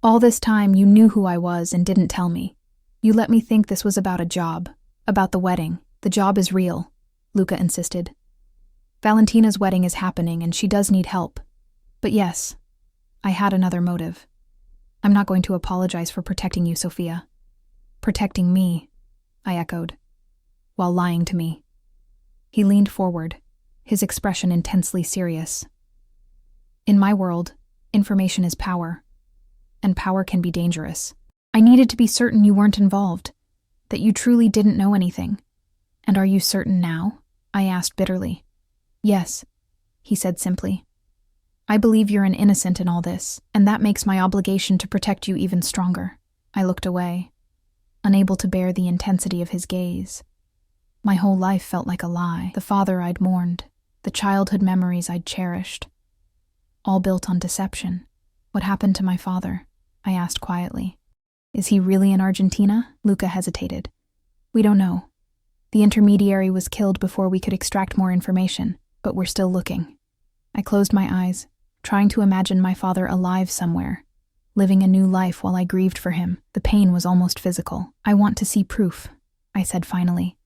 All this time, you knew who I was and didn't tell me. You let me think this was about a job, about the wedding. The job is real, Luca insisted. Valentina's wedding is happening and she does need help. But yes, I had another motive. I'm not going to apologize for protecting you, Sophia. Protecting me, I echoed, while lying to me. He leaned forward, his expression intensely serious. In my world, information is power, and power can be dangerous. I needed to be certain you weren't involved, that you truly didn't know anything. And are you certain now? I asked bitterly. Yes, he said simply. I believe you're an innocent in all this, and that makes my obligation to protect you even stronger. I looked away, unable to bear the intensity of his gaze. My whole life felt like a lie. The father I'd mourned, the childhood memories I'd cherished, all built on deception. What happened to my father? I asked quietly. Is he really in Argentina? Luca hesitated. We don't know. The intermediary was killed before we could extract more information, but we're still looking. I closed my eyes, trying to imagine my father alive somewhere, living a new life while I grieved for him. The pain was almost physical. I want to see proof, I said finally,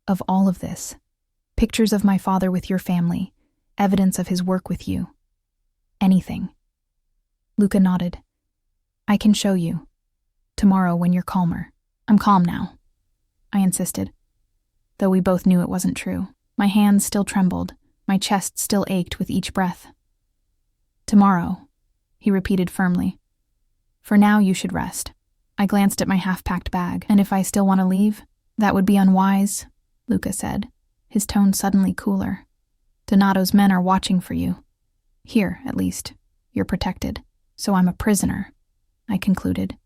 of all of this. Pictures of my father with your family, evidence of his work with you. Anything. Luca nodded. I can show you. Tomorrow when you're calmer. I'm calm now, I insisted, though we both knew it wasn't true. My hands still trembled, my chest still ached with each breath. Tomorrow, he repeated firmly. For now you should rest. I glanced at my half-packed bag. And if I still want to leave, that would be unwise, Luca said, his tone suddenly cooler. Donato's men are watching for you. Here, at least, you're protected. So I'm a prisoner, I concluded.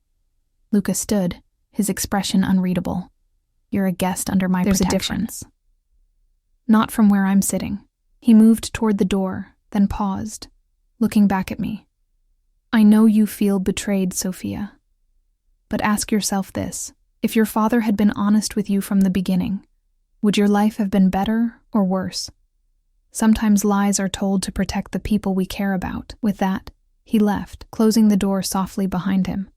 Luca stood, his expression unreadable. You're a guest under my protection. There's a difference. Not from where I'm sitting. He moved toward the door, then paused, looking back at me. I know you feel betrayed, Sophia. But ask yourself this. If your father had been honest with you from the beginning, would your life have been better or worse? Sometimes lies are told to protect the people we care about. With that, he left, closing the door softly behind him.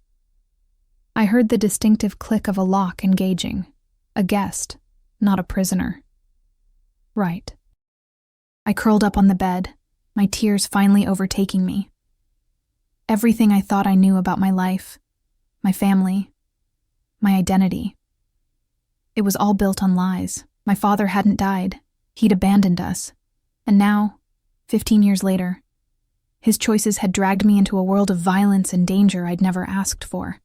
I heard the distinctive click of a lock engaging. A guest, not a prisoner. Right. I curled up on the bed, my tears finally overtaking me. Everything I thought I knew about my life, my family, my identity. It was all built on lies. My father hadn't died. He'd abandoned us. And now, 15 years later, his choices had dragged me into a world of violence and danger I'd never asked for.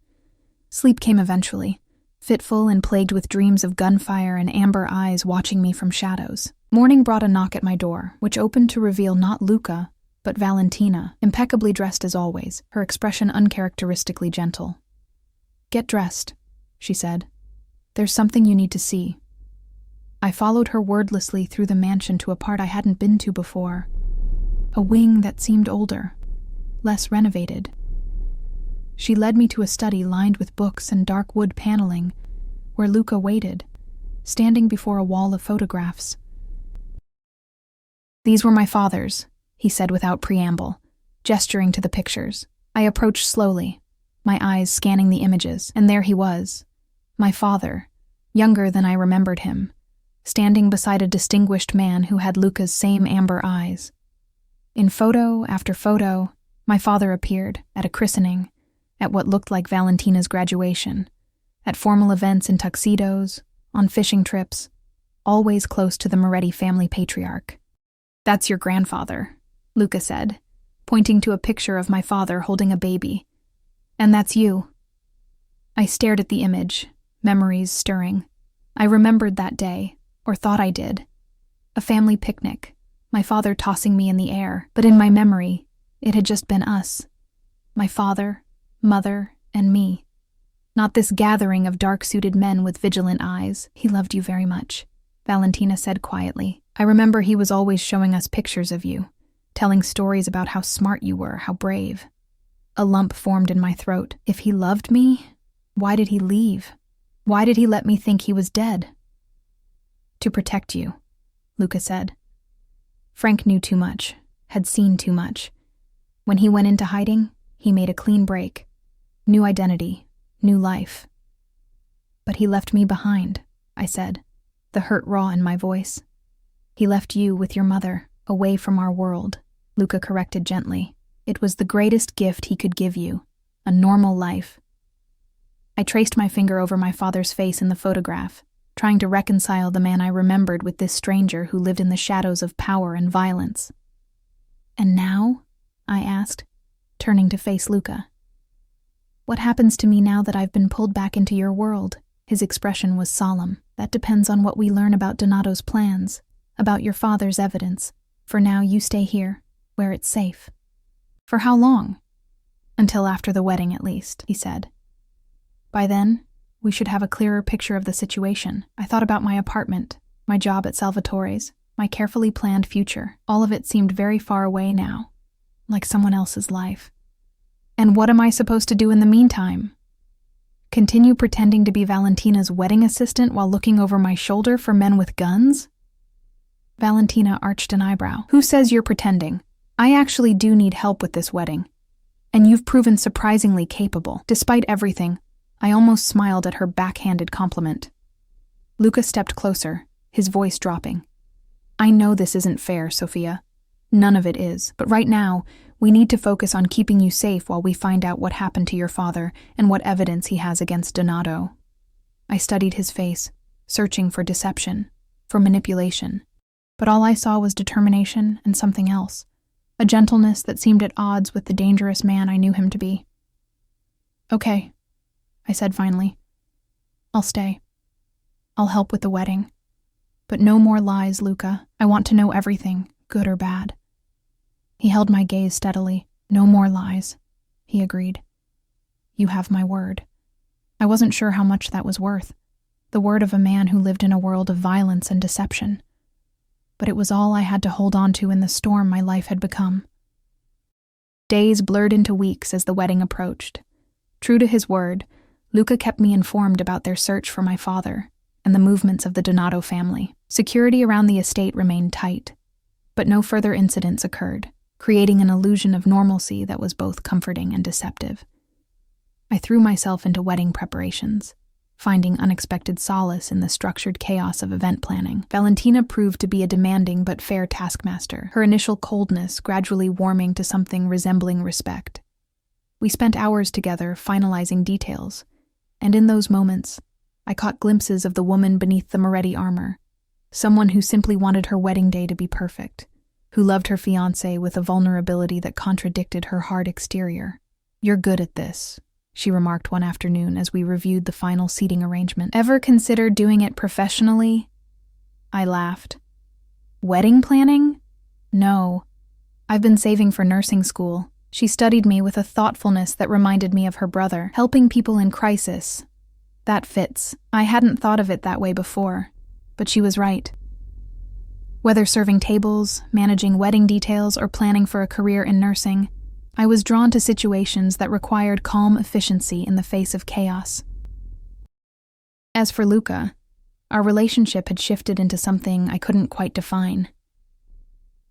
Sleep came eventually, fitful and plagued with dreams of gunfire and amber eyes watching me from shadows. Morning brought a knock at my door, which opened to reveal not Luca, but Valentina, impeccably dressed as always, her expression uncharacteristically gentle. Get dressed, she said. There's something you need to see. I followed her wordlessly through the mansion to a part I hadn't been to before. A wing that seemed older, less renovated. She led me to a study lined with books and dark wood paneling, where Luca waited, standing before a wall of photographs. These were my father's, he said without preamble, gesturing to the pictures. I approached slowly, my eyes scanning the images, and there he was, my father, younger than I remembered him, standing beside a distinguished man who had Luca's same amber eyes. In photo after photo, my father appeared at a christening, at what looked like Valentina's graduation, at formal events in tuxedos, on fishing trips, always close to the Moretti family patriarch. That's your grandfather, Luca said, pointing to a picture of my father holding a baby. And that's you. I stared at the image, memories stirring. I remembered that day, or thought I did. A family picnic, my father tossing me in the air, but in my memory, it had just been us. My father, mother, and me. Not this gathering of dark-suited men with vigilant eyes. He loved you very much, Valentina said quietly. I remember he was always showing us pictures of you, telling stories about how smart you were, how brave. A lump formed in my throat. If he loved me, why did he leave? Why did he let me think he was dead? To protect you, Luca said. Frank knew too much, had seen too much. When he went into hiding, he made a clean break. New identity, new life. But he left me behind, I said, the hurt raw in my voice. He left you with your mother, away from our world, Luca corrected gently. It was the greatest gift he could give you, a normal life. I traced my finger over my father's face in the photograph, trying to reconcile the man I remembered with this stranger who lived in the shadows of power and violence. And now? I asked, turning to face Luca. What happens to me now that I've been pulled back into your world? His expression was solemn. That depends on what we learn about Donato's plans, about your father's evidence. For now, you stay here, where it's safe. For how long? Until after the wedding, at least, he said. By then, we should have a clearer picture of the situation. I thought about my apartment, my job at Salvatore's, my carefully planned future. All of it seemed very far away now, like someone else's life. And what am I supposed to do in the meantime? Continue pretending to be Valentina's wedding assistant while looking over my shoulder for men with guns? Valentina arched an eyebrow. Who says you're pretending? I actually do need help with this wedding. And you've proven surprisingly capable. Despite everything, I almost smiled at her backhanded compliment. Luca stepped closer, his voice dropping. I know this isn't fair, Sophia. None of it is. But right now, we need to focus on keeping you safe while we find out what happened to your father and what evidence he has against Donato. I studied his face, searching for deception, for manipulation. But all I saw was determination and something else. A gentleness that seemed at odds with the dangerous man I knew him to be. Okay, I said finally. I'll stay. I'll help with the wedding. But no more lies, Luca. I want to know everything, good or bad. He held my gaze steadily. No more lies, he agreed. You have my word. I wasn't sure how much that was worth. The word of a man who lived in a world of violence and deception. But it was all I had to hold on to in the storm my life had become. Days blurred into weeks as the wedding approached. True to his word, Luca kept me informed about their search for my father and the movements of the Donato family. Security around the estate remained tight, but no further incidents occurred, creating an illusion of normalcy that was both comforting and deceptive. I threw myself into wedding preparations, finding unexpected solace in the structured chaos of event planning. Valentina proved to be a demanding but fair taskmaster, her initial coldness gradually warming to something resembling respect. We spent hours together finalizing details, and in those moments, I caught glimpses of the woman beneath the Moretti armor, someone who simply wanted her wedding day to be perfect, who loved her fiancé with a vulnerability that contradicted her hard exterior. You're good at this, she remarked one afternoon as we reviewed the final seating arrangement. Ever considered doing it professionally? I laughed. Wedding planning? No. I've been saving for nursing school. She studied me with a thoughtfulness that reminded me of her brother, helping people in crisis. That fits. I hadn't thought of it that way before, but she was right. Whether serving tables, managing wedding details, or planning for a career in nursing, I was drawn to situations that required calm efficiency in the face of chaos. As for Luca, our relationship had shifted into something I couldn't quite define.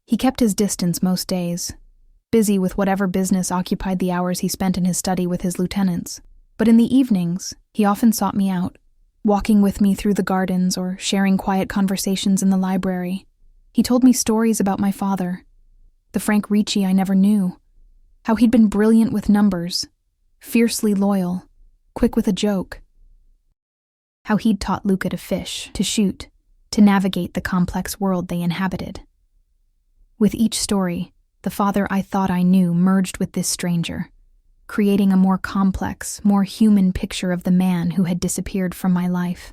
He kept his distance most days, busy with whatever business occupied the hours he spent in his study with his lieutenants. But in the evenings, he often sought me out, walking with me through the gardens or sharing quiet conversations in the library. He told me stories about my father, the Frank Ricci I never knew, how he'd been brilliant with numbers, fiercely loyal, quick with a joke. How he'd taught Luca to fish, to shoot, to navigate the complex world they inhabited. With each story, the father I thought I knew merged with this stranger, creating a more complex, more human picture of the man who had disappeared from my life.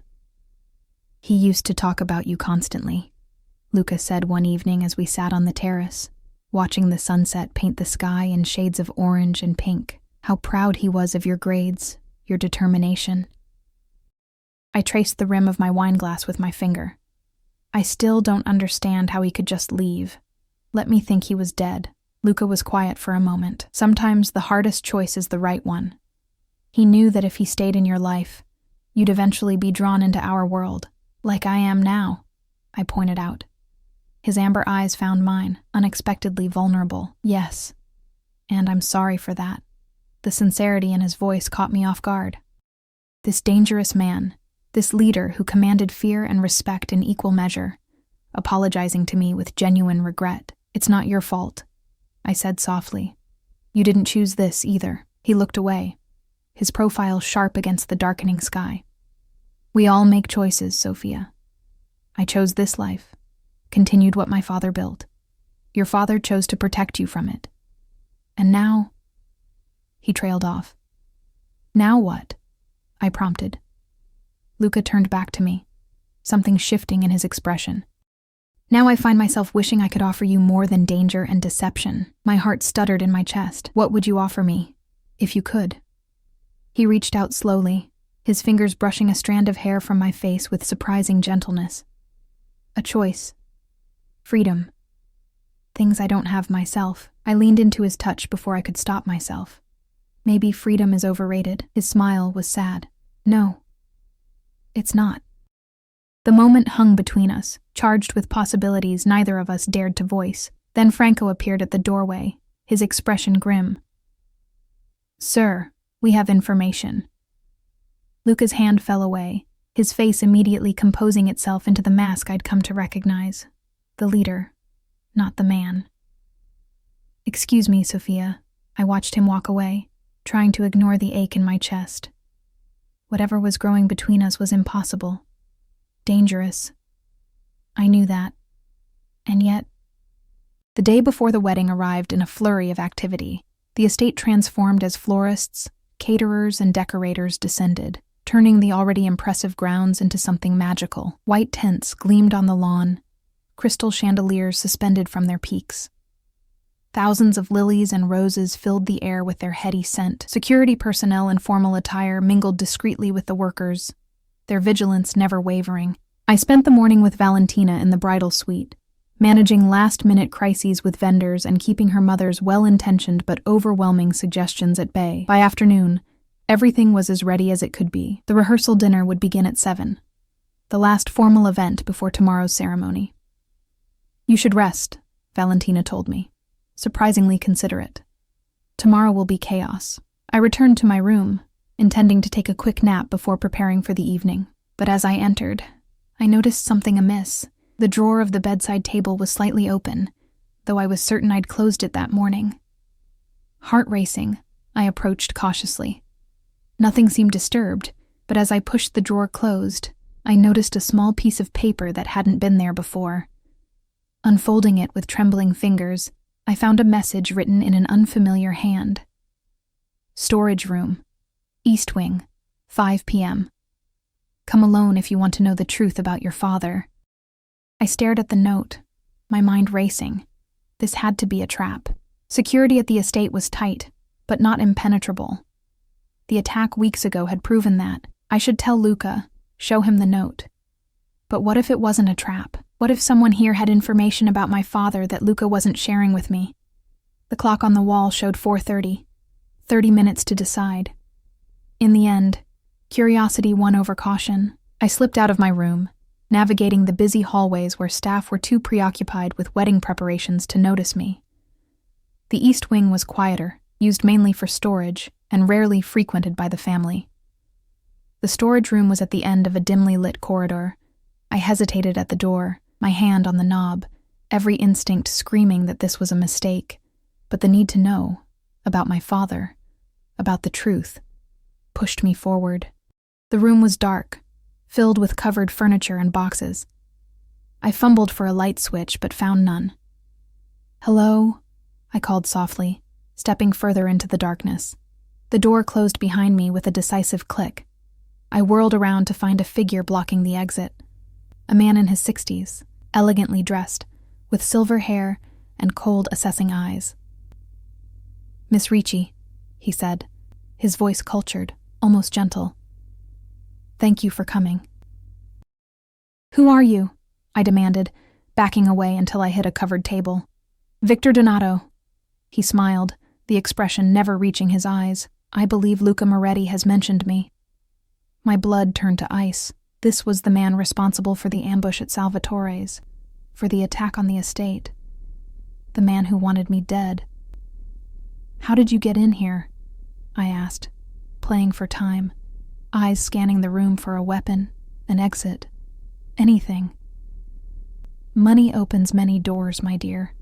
He used to talk about you constantly, Luca said one evening as we sat on the terrace, watching the sunset paint the sky in shades of orange and pink. How proud he was of your grades, your determination. I traced the rim of my wine glass with my finger. I still don't understand how he could just leave. Let me think he was dead. Luca was quiet for a moment. Sometimes the hardest choice is the right one. He knew that if he stayed in your life, you'd eventually be drawn into our world, like I am now, I pointed out. His amber eyes found mine, unexpectedly vulnerable. Yes, and I'm sorry for that. The sincerity in his voice caught me off guard. This dangerous man, this leader who commanded fear and respect in equal measure, apologizing to me with genuine regret. It's not your fault, I said softly. You didn't choose this either. He looked away, his profile sharp against the darkening sky. We all make choices, Sophia. I chose this life, continued what my father built. Your father chose to protect you from it. And now... He trailed off. Now what? I prompted. Luca turned back to me, something shifting in his expression. Now I find myself wishing I could offer you more than danger and deception. My heart stuttered in my chest. What would you offer me, if you could? He reached out slowly, his fingers brushing a strand of hair from my face with surprising gentleness. A choice. Freedom. Things I don't have myself. I leaned into his touch before I could stop myself. Maybe freedom is overrated. His smile was sad. No, it's not. The moment hung between us, charged with possibilities neither of us dared to voice. Then Franco appeared at the doorway, his expression grim. Sir, we have information. Luca's hand fell away, his face immediately composing itself into the mask I'd come to recognize. The leader, not the man. Excuse me, Sophia. I watched him walk away, trying to ignore the ache in my chest. Whatever was growing between us was impossible. Dangerous. I knew that. And yet... The day before the wedding arrived in a flurry of activity. The estate transformed as florists, caterers, and decorators descended, turning the already impressive grounds into something magical. White tents gleamed on the lawn, crystal chandeliers suspended from their peaks. Thousands of lilies and roses filled the air with their heady scent. Security personnel in formal attire mingled discreetly with the workers, their vigilance never wavering. I spent the morning with Valentina in the bridal suite, managing last-minute crises with vendors and keeping her mother's well-intentioned but overwhelming suggestions at bay. By afternoon, everything was as ready as it could be. The rehearsal dinner would begin at 7, the last formal event before tomorrow's ceremony. You should rest, Valentina told me, surprisingly considerate. Tomorrow will be chaos. I returned to my room, intending to take a quick nap before preparing for the evening. But as I entered, I noticed something amiss. The drawer of the bedside table was slightly open, though I was certain I'd closed it that morning. Heart racing, I approached cautiously. Nothing seemed disturbed, but as I pushed the drawer closed, I noticed a small piece of paper that hadn't been there before. Unfolding it with trembling fingers, I found a message written in an unfamiliar hand. Storage room, East Wing, 5 p.m. Come alone if you want to know the truth about your father. I stared at the note, my mind racing. This had to be a trap. Security at the estate was tight, but not impenetrable. The attack weeks ago had proven that. I should tell Luca, show him the note. But what if it wasn't a trap? What if someone here had information about my father that Luca wasn't sharing with me? The clock on the wall showed 4:30. 30 minutes to decide. In the end, curiosity won over caution. I slipped out of my room, navigating the busy hallways where staff were too preoccupied with wedding preparations to notice me. The East Wing was quieter, used mainly for storage, and rarely frequented by the family. The storage room was at the end of a dimly lit corridor. I hesitated at the door, my hand on the knob, every instinct screaming that this was a mistake, but the need to know, about my father, about the truth, pushed me forward. The room was dark, filled with covered furniture and boxes. I fumbled for a light switch but found none. Hello? I called softly, stepping further into the darkness. The door closed behind me with a decisive click. I whirled around to find a figure blocking the exit. A man in his 60s, elegantly dressed, with silver hair and cold, assessing eyes. Miss Ricci, he said, his voice cultured, almost gentle. Thank you for coming. Who are you? I demanded, backing away until I hit a covered table. Victor Donato. He smiled, the expression never reaching his eyes. I believe Luca Moretti has mentioned me. My blood turned to ice. This was the man responsible for the ambush at Salvatore's, for the attack on the estate. The man who wanted me dead. How did you get in here? I asked, playing for time, eyes scanning the room for a weapon, an exit, anything. Money opens many doors, my dear,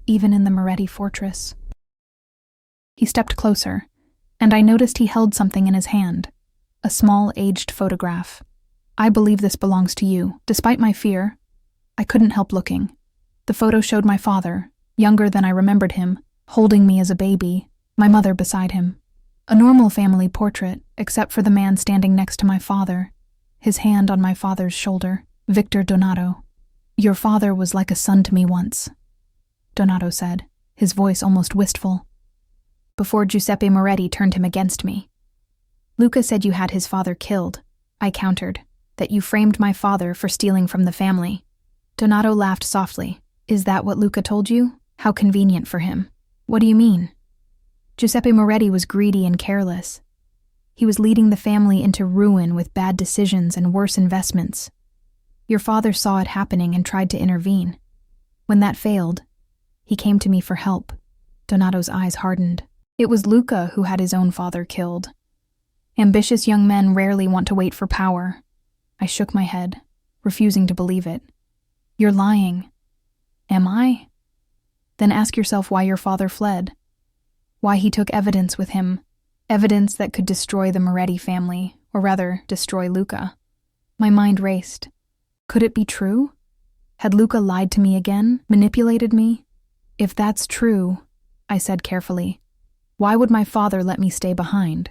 even in the Moretti fortress. He stepped closer, and I noticed he held something in his hand, a small, aged photograph. I believe this belongs to you. Despite my fear, I couldn't help looking. The photo showed my father, younger than I remembered him, holding me as a baby, my mother beside him. A normal family portrait, except for the man standing next to my father, his hand on my father's shoulder. Victor Donato. Your father was like a son to me once, Donato said, his voice almost wistful. Before Giuseppe Moretti turned him against me. Luca said you had his father killed, I countered, that you framed my father for stealing from the family. Donato laughed softly. Is that what Luca told you? How convenient for him. What do you mean? Giuseppe Moretti was greedy and careless. He was leading the family into ruin with bad decisions and worse investments. Your father saw it happening and tried to intervene. When that failed, he came to me for help. Donato's eyes hardened. It was Luca who had his own father killed. Ambitious young men rarely want to wait for power. I shook my head, refusing to believe it. You're lying. Am I? Then ask yourself why your father fled. Why he took evidence with him. Evidence that could destroy the Moretti family, or rather, destroy Luca. My mind raced. Could it be true? Had Luca lied to me again, manipulated me? If that's true, I said carefully, why would my father let me stay behind?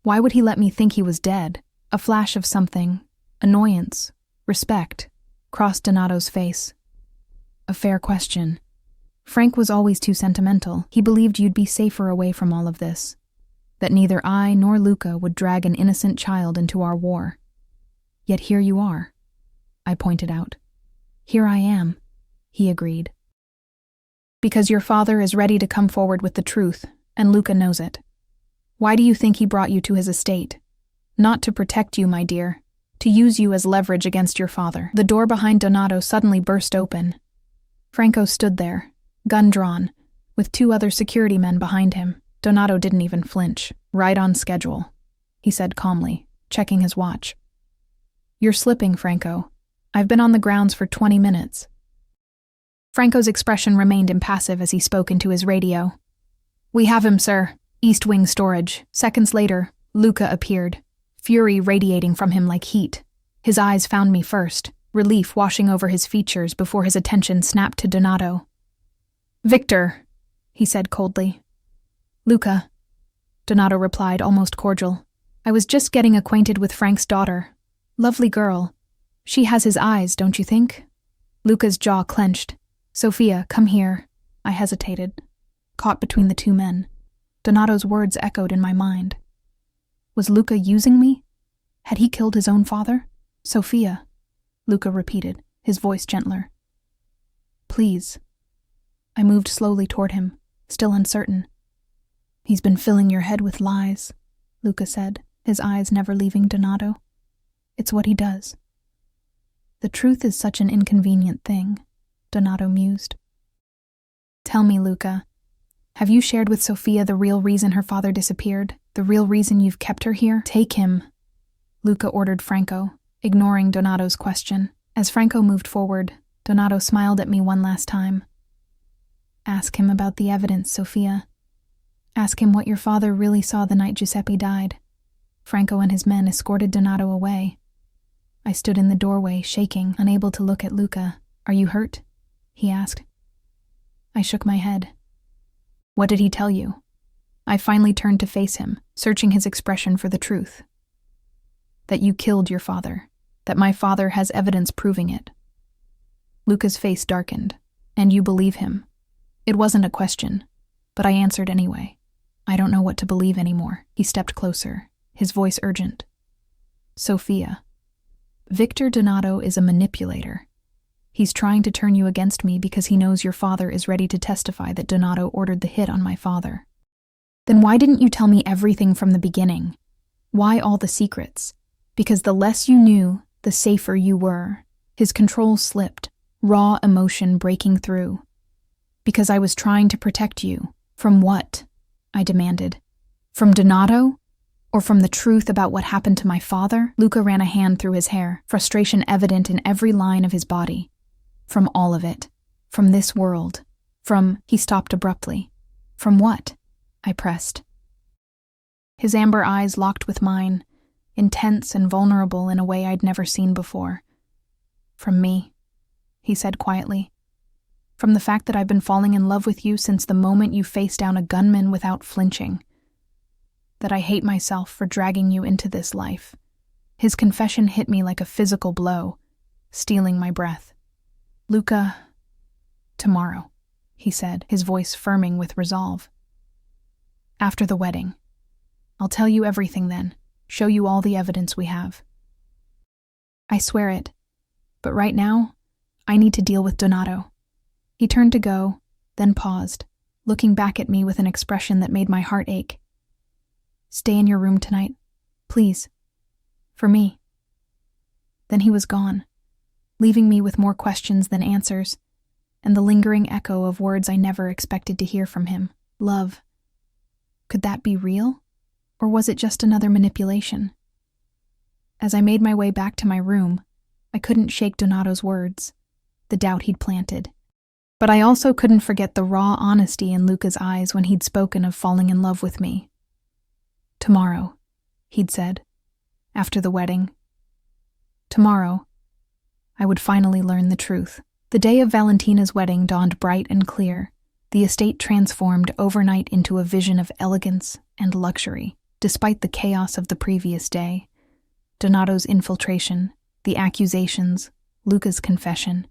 Why would he let me think he was dead? A flash of something, annoyance, respect, crossed Donato's face. A fair question. Frank was always too sentimental. He believed you'd be safer away from all of this, that neither I nor Luca would drag an innocent child into our war. Yet here you are, I pointed out. Here I am, he agreed. Because your father is ready to come forward with the truth, and Luca knows it. Why do you think he brought you to his estate? Not to protect you, my dear, to use you as leverage against your father. The door behind Donato suddenly burst open. Franco stood there, gun drawn, with 2 other security men behind him. Donato didn't even flinch. Right on schedule, he said calmly, checking his watch. You're slipping, Franco. I've been on the grounds for 20 minutes. Franco's expression remained impassive as he spoke into his radio. We have him, sir. East Wing storage. Seconds later, Luca appeared, fury radiating from him like heat. His eyes found me first, relief washing over his features before his attention snapped to Donato. Victor, he said coldly. Luca, Donato replied, almost cordial. I was just getting acquainted with Frank's daughter. Lovely girl. She has his eyes, don't you think? Luca's jaw clenched. Sophia, come here. I hesitated, caught between the 2 men. Donato's words echoed in my mind. Was Luca using me? Had he killed his own father? Sophia, Luca repeated, his voice gentler. Please. I moved slowly toward him, still uncertain. He's been filling your head with lies, Luca said, his eyes never leaving Donato. It's what he does. The truth is such an inconvenient thing, Donato mused. Tell me, Luca, have you shared with Sophia the real reason her father disappeared? The real reason you've kept her here? Take him, Luca ordered Franco, ignoring Donato's question. As Franco moved forward, Donato smiled at me one last time. Ask him about the evidence, Sophia. Ask him what your father really saw the night Giuseppe died. Franco and his men escorted Donato away. I stood in the doorway, shaking, unable to look at Luca. Are you hurt? He asked. I shook my head. What did he tell you? I finally turned to face him, searching his expression for the truth. That you killed your father. That my father has evidence proving it. Luca's face darkened. And you believe him. It wasn't a question, but I answered anyway. I don't know what to believe anymore. He stepped closer, his voice urgent. Sophia. Victor Donato is a manipulator. He's trying to turn you against me because he knows your father is ready to testify that Donato ordered the hit on my father. Then why didn't you tell me everything from the beginning? Why all the secrets? Because the less you knew, the safer you were. His control slipped, raw emotion breaking through. Because I was trying to protect you. From what? I demanded. From Donato? Or from the truth about what happened to my father? Luca ran a hand through his hair, frustration evident in every line of his body. From all of it. From this world. He stopped abruptly. From what? I pressed. His amber eyes locked with mine, intense and vulnerable in a way I'd never seen before. From me, he said quietly. From the fact that I've been falling in love with you since the moment you faced down a gunman without flinching. That I hate myself for dragging you into this life. His confession hit me like a physical blow, stealing my breath. Luca, tomorrow, he said, his voice firming with resolve. After the wedding. I'll tell you everything then, show you all the evidence we have. I swear it, but right now, I need to deal with Donato. He turned to go, then paused, looking back at me with an expression that made my heart ache. Stay in your room tonight, please. For me. Then he was gone, leaving me with more questions than answers, and the lingering echo of words I never expected to hear from him. Love. Could that be real? Or was it just another manipulation? As I made my way back to my room, I couldn't shake Donato's words, the doubt he'd planted. But I also couldn't forget the raw honesty in Luca's eyes when he'd spoken of falling in love with me. Tomorrow, he'd said, after the wedding. Tomorrow, I would finally learn the truth. The day of Valentina's wedding dawned bright and clear, the estate transformed overnight into a vision of elegance and luxury, despite the chaos of the previous day. Donato's infiltration, the accusations, Luca's confession.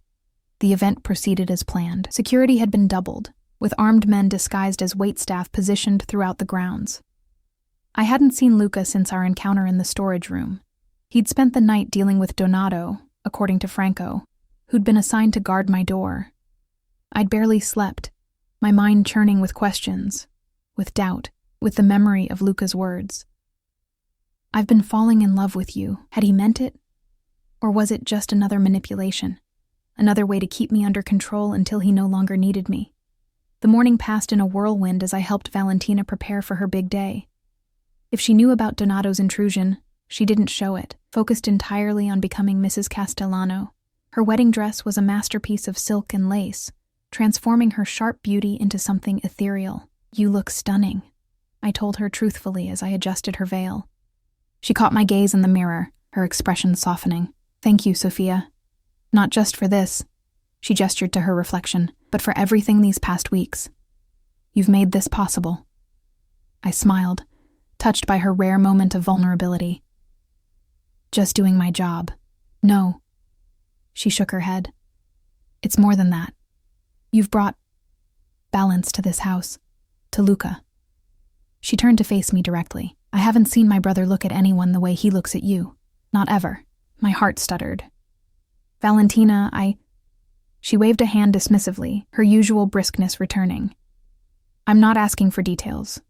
The event proceeded as planned. Security had been doubled, with armed men disguised as waitstaff positioned throughout the grounds. I hadn't seen Luca since our encounter in the storage room. He'd spent the night dealing with Donato, according to Franco, who'd been assigned to guard my door. I'd barely slept, my mind churning with questions, with doubt, with the memory of Luca's words. I've been falling in love with you. Had he meant it? Or was it just another manipulation? Another way to keep me under control until he no longer needed me? The morning passed in a whirlwind as I helped Valentina prepare for her big day. If she knew about Donato's intrusion, she didn't show it, focused entirely on becoming Mrs. Castellano. Her wedding dress was a masterpiece of silk and lace, transforming her sharp beauty into something ethereal. You look stunning, I told her truthfully as I adjusted her veil. She caught my gaze in the mirror, her expression softening. Thank you, Sophia. Not just for this, she gestured to her reflection, but for everything these past weeks. You've made this possible. I smiled, touched by her rare moment of vulnerability. Just doing my job. No. She shook her head. It's more than that. You've brought balance to this house, to Luca. She turned to face me directly. I haven't seen my brother look at anyone the way he looks at you. Not ever. My heart stuttered. Valentina, She waved a hand dismissively, her usual briskness returning. I'm not asking for details.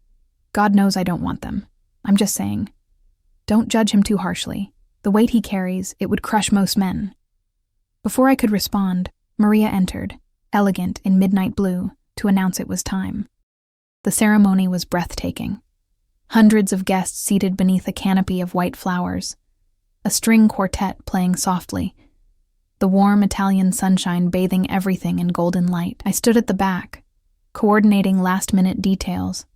God knows I don't want them. I'm just saying, don't judge him too harshly. The weight he carries, it would crush most men. Before I could respond, Maria entered, elegant in midnight blue, to announce it was time. The ceremony was breathtaking. Hundreds of guests seated beneath a canopy of white flowers, a string quartet playing softly, the warm Italian sunshine bathing everything in golden light. I stood at the back, coordinating last-minute details,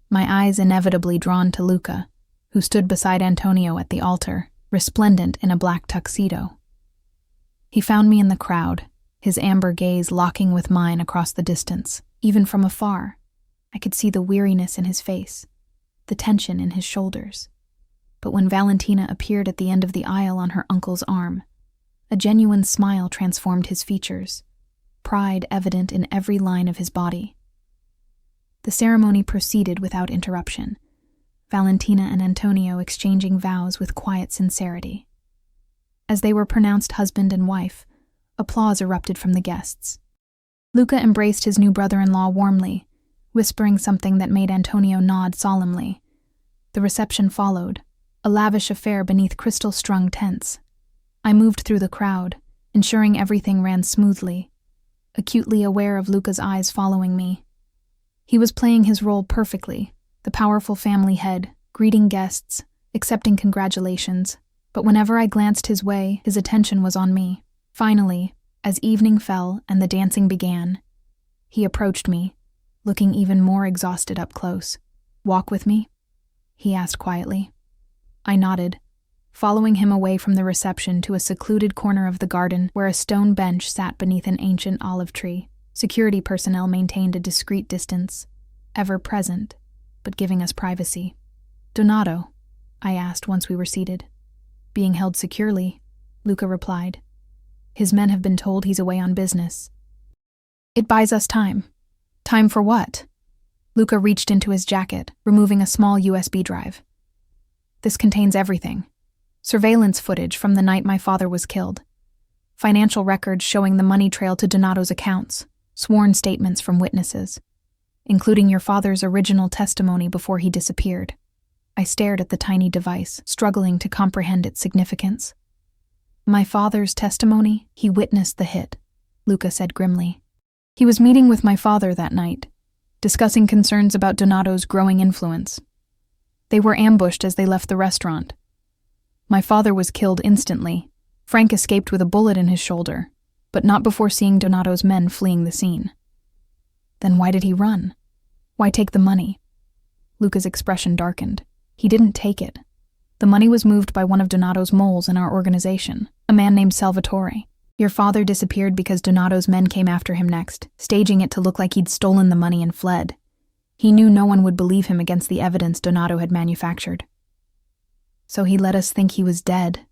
my eyes inevitably drawn to Luca, who stood beside Antonio at the altar, resplendent in a black tuxedo. He found me in the crowd, his amber gaze locking with mine across the distance. Even from afar, I could see the weariness in his face, the tension in his shoulders. But when Valentina appeared at the end of the aisle on her uncle's arm, a genuine smile transformed his features, pride evident in every line of his body. The ceremony proceeded without interruption, Valentina and Antonio exchanging vows with quiet sincerity. As they were pronounced husband and wife, Applause erupted from the guests. Luca embraced his new brother-in-law warmly, whispering something that made Antonio nod solemnly. The reception followed, a lavish affair beneath crystal-strung tents. I moved through the crowd, ensuring everything ran smoothly, acutely aware of Luca's eyes following me. He was playing his role perfectly, the powerful family head, greeting guests, accepting congratulations, but whenever I glanced his way, his attention was on me. Finally, as evening fell and the dancing began, he approached me, looking even more exhausted up close. "Walk with me?" he asked quietly. I nodded, following him away from the reception to a secluded corner of the garden where a stone bench sat beneath an ancient olive tree. Security personnel maintained a discreet distance, ever present, but giving us privacy. "Donato?" I asked once we were seated. "Being held securely," Luca replied. "His men have been told he's away on business." "It buys us time." "Time for what?" Luca reached into his jacket, removing a small USB drive. "This contains everything. Surveillance footage from the night my father was killed. Financial records showing the money trail to Donato's accounts. Sworn statements from witnesses, including your father's original testimony before he disappeared." I stared at the tiny device, struggling to comprehend its significance. "My father's testimony? He witnessed the hit," Luca said grimly. "He was meeting with my father that night, discussing concerns about Donato's growing influence. They were ambushed as they left the restaurant. My father was killed instantly. Frank escaped with a bullet in his shoulder, but not before seeing Donato's men fleeing the scene." "Then why did he run? Why take the money?" Luca's expression darkened. "He didn't take it. The money was moved by one of Donato's moles in our organization, a man named Salvatore. Your father disappeared because Donato's men came after him next, staging it to look like he'd stolen the money and fled. He knew no one would believe him against the evidence Donato had manufactured. So he let us think he was dead,"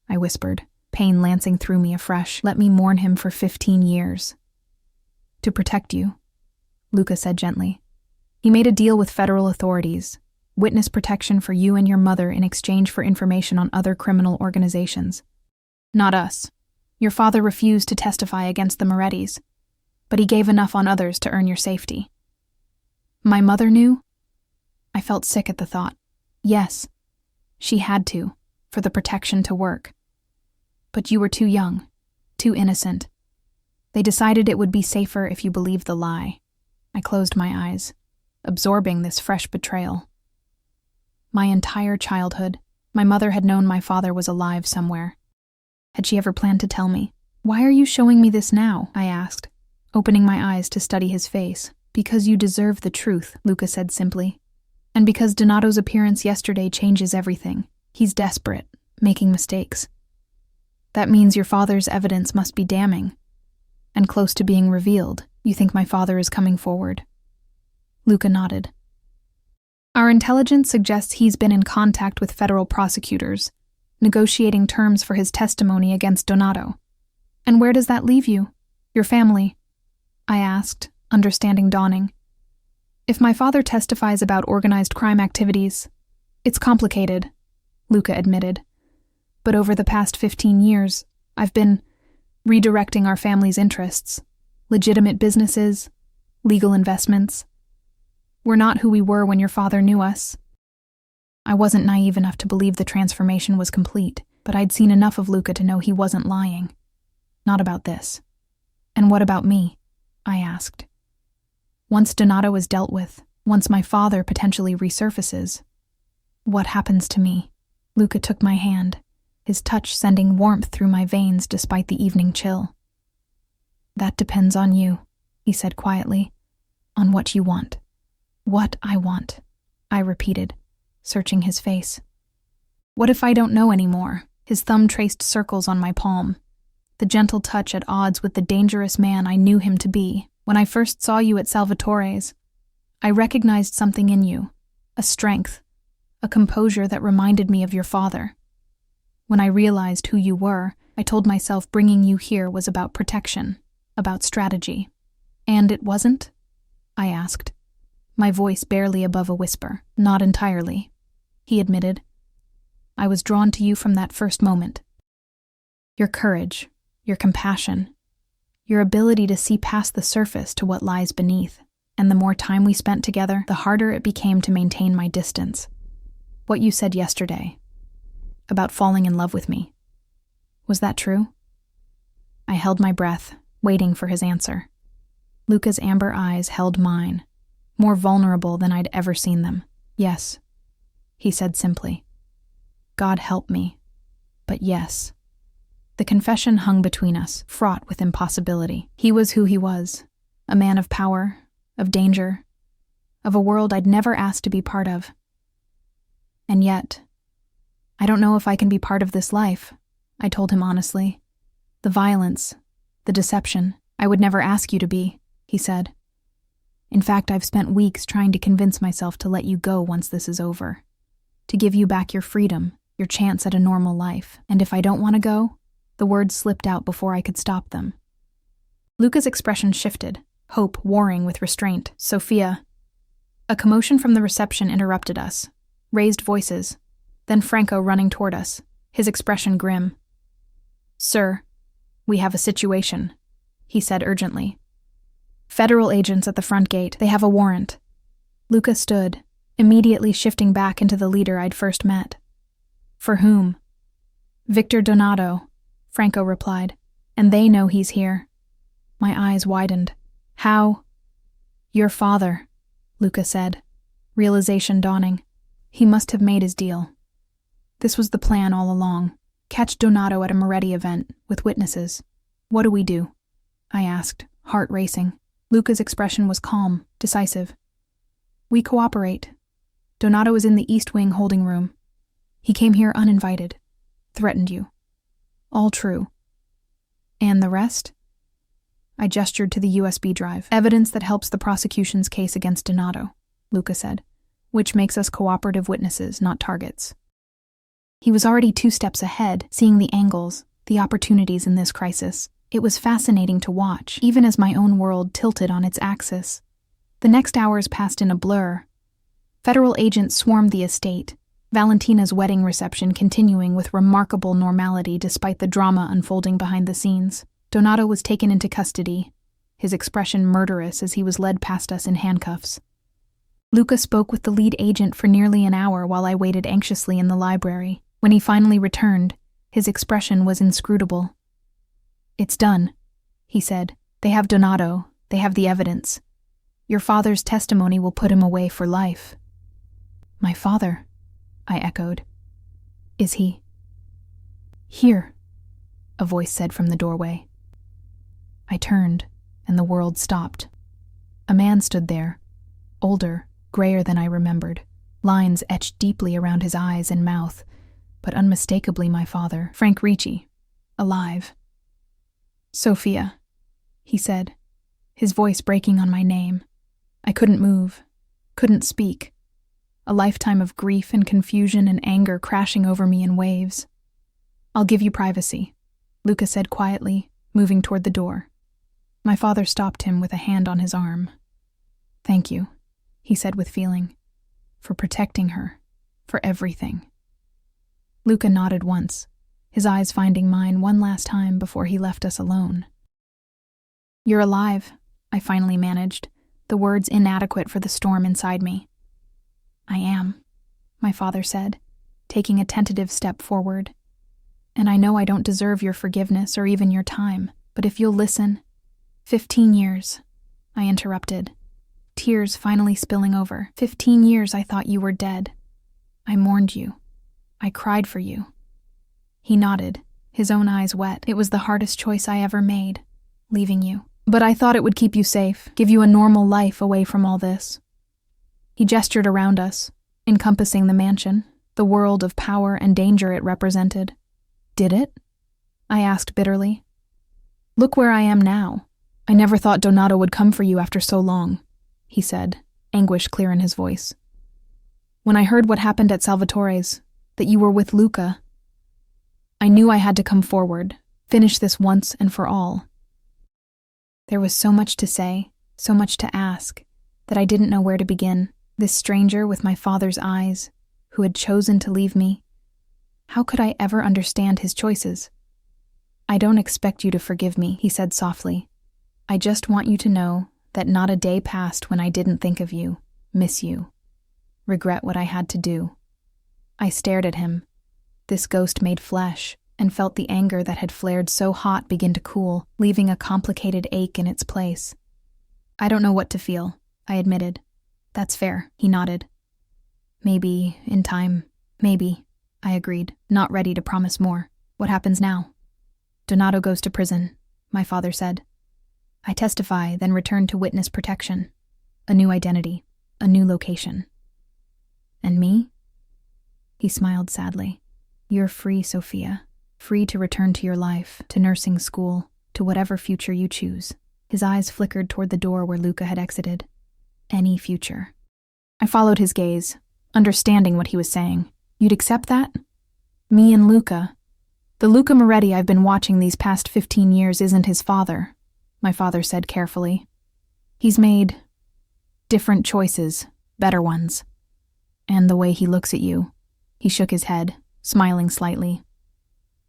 I whispered, pain lancing through me afresh. "Let me mourn him for 15 years. "To protect you," Luca said gently. "He made a deal with federal authorities, witness protection for you and your mother in exchange for information on other criminal organizations. Not us. Your father refused to testify against the Morettis, but he gave enough on others to earn your safety." "My mother knew?" I felt sick at the thought. "Yes. She had to, for the protection to work. But you were too young, too innocent. They decided it would be safer if you believed the lie." I closed my eyes, absorbing this fresh betrayal. My entire childhood, my mother had known my father was alive somewhere. Had she ever planned to tell me? "Why are you showing me this now?" I asked, opening my eyes to study his face. "Because you deserve the truth," Luca said simply. "And because Donato's appearance yesterday changes everything. He's desperate, making mistakes. That means your father's evidence must be damning, and close to being revealed. You think my father is coming forward?" Luca nodded. "Our intelligence suggests he's been in contact with federal prosecutors, negotiating terms for his testimony against Donato. And where does that leave you? Your family?" I asked, understanding dawning. "If my father testifies about organized crime activities, it's complicated," Luca admitted. "But over the past 15 years, I've been redirecting our family's interests, legitimate businesses, legal investments. We're not who we were when your father knew us." I wasn't naive enough to believe the transformation was complete, but I'd seen enough of Luca to know he wasn't lying. "Not about this." "And what about me?" I asked. "Once Donato is dealt with, once my father potentially resurfaces, what happens to me?" Luca took my hand, his touch sending warmth through my veins despite the evening chill. "That depends on you," he said quietly. "On what you want." "What I want," I repeated, searching his face. "What if I don't know anymore?" His thumb traced circles on my palm, the gentle touch at odds with the dangerous man I knew him to be. "When I first saw you at Salvatore's, I recognized something in you, a strength, a composure that reminded me of your father. When I realized who you were, I told myself bringing you here was about protection, about strategy." "And it wasn't?" I asked, my voice barely above a whisper. "Not entirely," he admitted. "I was drawn to you from that first moment. Your courage, your compassion, your ability to see past the surface to what lies beneath. And the more time we spent together, the harder it became to maintain my distance. What you said yesterday, about falling in love with me, was that true? I held my breath, waiting for his answer. Luca's amber eyes held mine, more vulnerable than I'd ever seen them. Yes, he said simply. God help me, but yes. The confession hung between us, fraught with impossibility. He was who he was, a man of power, of danger, of a world I'd never asked to be part of. And yet, I don't know if I can be part of this life, I told him honestly. The violence, the deception, I would never ask you to be, he said. In fact, I've spent weeks trying to convince myself to let you go once this is over, to give you back your freedom, your chance at a normal life. And if I don't want to go, the words slipped out before I could stop them. Luca's expression shifted, hope warring with restraint. Sophia. A commotion from the reception interrupted us. Raised voices, then Franco running toward us, his expression grim. Sir, we have a situation, he said urgently. Federal agents at the front gate, they have a warrant. Luca stood, immediately shifting back into the leader I'd first met. For whom? Victor Donato, Franco replied, and they know he's here. My eyes widened. How? Your father, Luca said, realization dawning. He must have made his deal. This was the plan all along. Catch Donato at a Moretti event, with witnesses. What do we do? I asked, heart racing. Luca's expression was calm, decisive. We cooperate. Donato is in the East Wing holding room. He came here uninvited. Threatened you. All true. And the rest? I gestured to the USB drive. Evidence that helps the prosecution's case against Donato, Luca said, which makes us cooperative witnesses, not targets. He was already 2 steps ahead, seeing the angles, the opportunities in this crisis. It was fascinating to watch, even as my own world tilted on its axis. The next hours passed in a blur. Federal agents swarmed the estate, Valentina's wedding reception continuing with remarkable normality despite the drama unfolding behind the scenes. Donato was taken into custody, his expression murderous as he was led past us in handcuffs. Luca spoke with the lead agent for nearly an hour while I waited anxiously in the library. When he finally returned, his expression was inscrutable. It's done, he said. They have Donato. They have the evidence. Your father's testimony will put him away for life. My father, I echoed. Is he? Here, a voice said from the doorway. I turned, and the world stopped. A man stood there, older, grayer than I remembered, lines etched deeply around his eyes and mouth, but unmistakably my father, Frank Ricci, alive. Sophia, he said, his voice breaking on my name. I couldn't move, couldn't speak. A lifetime of grief and confusion and anger crashing over me in waves. I'll give you privacy, Luca said quietly, moving toward the door. My father stopped him with a hand on his arm. Thank you, he said with feeling, for protecting her, for everything. Luca nodded once, his eyes finding mine one last time before he left us alone. You're alive, I finally managed, the words inadequate for the storm inside me. I am, my father said, taking a tentative step forward. And I know I don't deserve your forgiveness or even your time, but if you'll listen... 15 years, I interrupted, tears finally spilling over. 15 years I thought you were dead. I mourned you. I cried for you. He nodded, his own eyes wet. It was the hardest choice I ever made, leaving you. But I thought it would keep you safe, give you a normal life away from all this. He gestured around us, encompassing the mansion, the world of power and danger it represented. Did it? I asked bitterly. Look where I am now. I never thought Donato would come for you after so long, he said, anguish clear in his voice. When I heard what happened at Salvatore's, that you were with Luca, I knew I had to come forward, finish this once and for all. There was so much to say, so much to ask, that I didn't know where to begin. This stranger with my father's eyes, who had chosen to leave me. How could I ever understand his choices? I don't expect you to forgive me, he said softly. I just want you to know that not a day passed when I didn't think of you, miss you, regret what I had to do. I stared at him, this ghost made flesh, and felt the anger that had flared so hot begin to cool, leaving a complicated ache in its place. I don't know what to feel, I admitted. That's fair, he nodded. Maybe, in time, maybe, I agreed, not ready to promise more. What happens now? Donato goes to prison, my father said. I testify, then return to witness protection. A new identity, a new location. And me? He smiled sadly. You're free, Sophia. Free to return to your life, to nursing school, to whatever future you choose. His eyes flickered toward the door where Luca had exited. Any future. I followed his gaze, understanding what he was saying. You'd accept that? Me and Luca. The Luca Moretti I've been watching these past 15 years isn't his father, my father said carefully. He's made different choices, better ones. And the way he looks at you. He shook his head, smiling slightly.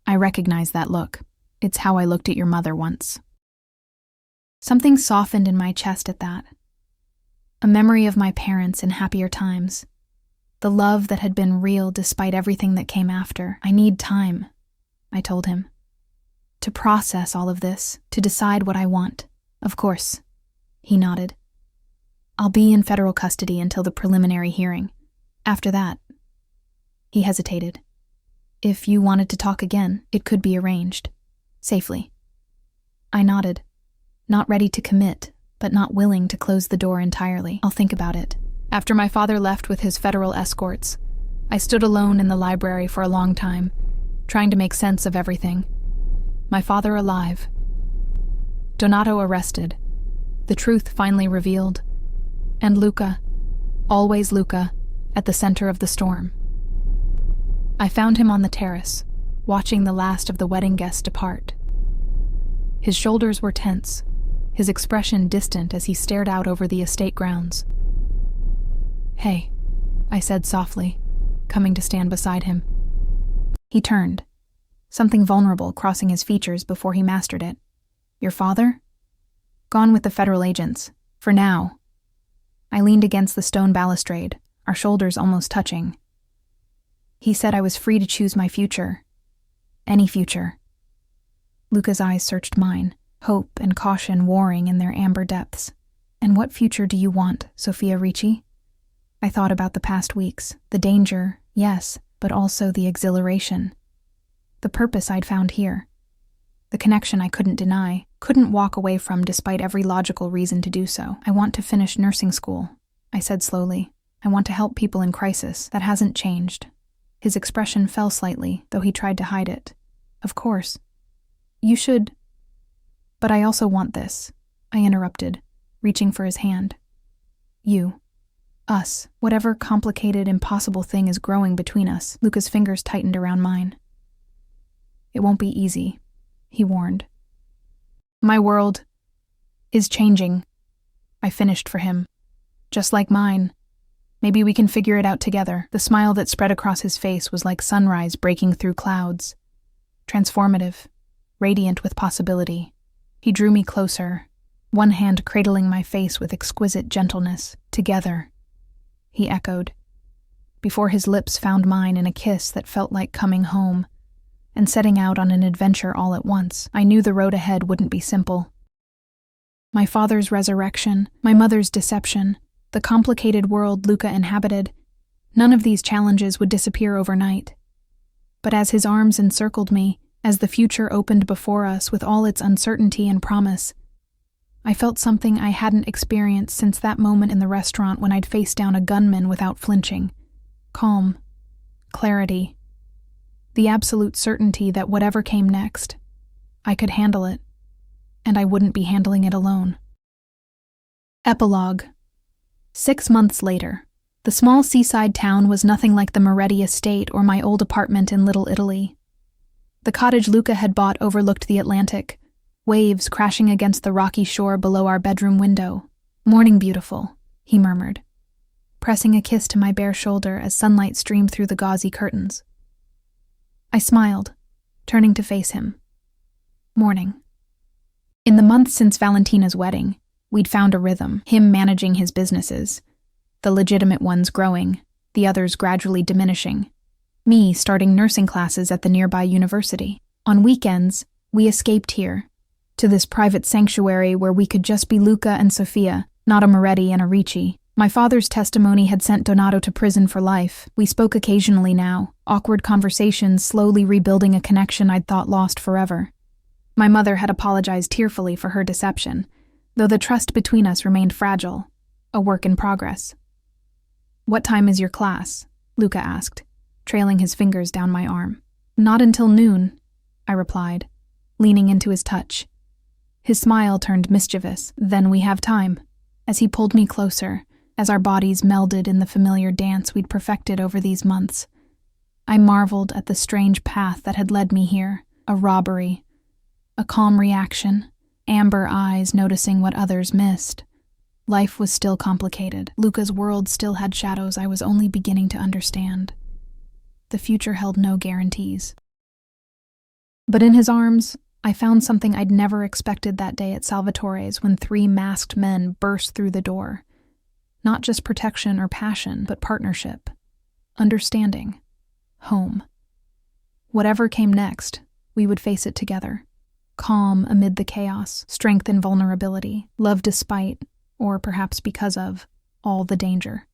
I recognize that look. It's how I looked at your mother once. Something softened in my chest at that. A memory of my parents in happier times. The love that had been real despite everything that came after. I need time, I told him. To process all of this, to decide what I want. Of course. He nodded. I'll be in federal custody until the preliminary hearing. After that. He hesitated. If you wanted to talk again, it could be arranged. Safely. I nodded. Not ready to commit, but not willing to close the door entirely. I'll think about it. After my father left with his federal escorts, I stood alone in the library for a long time, trying to make sense of everything. My father alive. Donato arrested. The truth finally revealed. And Luca, always Luca, at the center of the storm. I found him on the terrace, watching the last of the wedding guests depart. His shoulders were tense, his expression distant as he stared out over the estate grounds. Hey, I said softly, coming to stand beside him. He turned, something vulnerable crossing his features before he mastered it. Your father? Gone with the federal agents, for now. I leaned against the stone balustrade, our shoulders almost touching. He said I was free to choose my future. Any future. Luca's eyes searched mine, hope and caution warring in their amber depths. And what future do you want, Sophia Ricci? I thought about the past weeks, the danger, yes, but also the exhilaration. The purpose I'd found here. The connection I couldn't deny, couldn't walk away from despite every logical reason to do so. I want to finish nursing school, I said slowly. I want to help people in crisis. That hasn't changed. His expression fell slightly, though he tried to hide it. Of course. You should. But I also want this, I interrupted, reaching for his hand. You. Us. Whatever complicated, impossible thing is growing between us. Luca's fingers tightened around mine. It won't be easy, he warned. My world is changing, I finished for him. Just like mine. Maybe we can figure it out together. The smile that spread across his face was like sunrise breaking through clouds. Transformative, radiant with possibility. He drew me closer, one hand cradling my face with exquisite gentleness. Together, he echoed, before his lips found mine in a kiss that felt like coming home, and setting out on an adventure all at once. I knew the road ahead wouldn't be simple. My father's resurrection, my mother's deception, the complicated world Luca inhabited, none of these challenges would disappear overnight. But as his arms encircled me, as the future opened before us with all its uncertainty and promise, I felt something I hadn't experienced since that moment in the restaurant when I'd faced down a gunman without flinching. Calm. Clarity. The absolute certainty that whatever came next, I could handle it, and I wouldn't be handling it alone. Epilogue. 6 months later, the small seaside town was nothing like the Moretti estate or my old apartment in Little Italy. The cottage Luca had bought overlooked the Atlantic, waves crashing against the rocky shore below our bedroom window. Morning beautiful, he murmured, pressing a kiss to my bare shoulder as sunlight streamed through the gauzy curtains. I smiled, turning to face him. Morning. In the months since Valentina's wedding, we'd found a rhythm, him managing his businesses, the legitimate ones growing, the others gradually diminishing, me starting nursing classes at the nearby university. On weekends, we escaped here, to this private sanctuary where we could just be Luca and Sofia, not a Moretti and a Ricci. My father's testimony had sent Donato to prison for life. We spoke occasionally now, awkward conversations slowly rebuilding a connection I'd thought lost forever. My mother had apologized tearfully for her deception, though the trust between us remained fragile, a work in progress. "What time is your class?" Luca asked, trailing his fingers down my arm. "Not until noon," I replied, leaning into his touch. His smile turned mischievous. "Then we have time," as he pulled me closer, as our bodies melded in the familiar dance we'd perfected over these months. I marveled at the strange path that had led me here, a robbery, a calm reaction, amber eyes noticing what others missed. Life was still complicated. Luca's world still had shadows I was only beginning to understand. The future held no guarantees. But in his arms, I found something I'd never expected that day at Salvatore's when 3 masked men burst through the door. Not just protection or passion, but partnership, understanding, home. Whatever came next, we would face it together. Calm amid the chaos, strength in vulnerability, love despite, or perhaps because of, all the danger.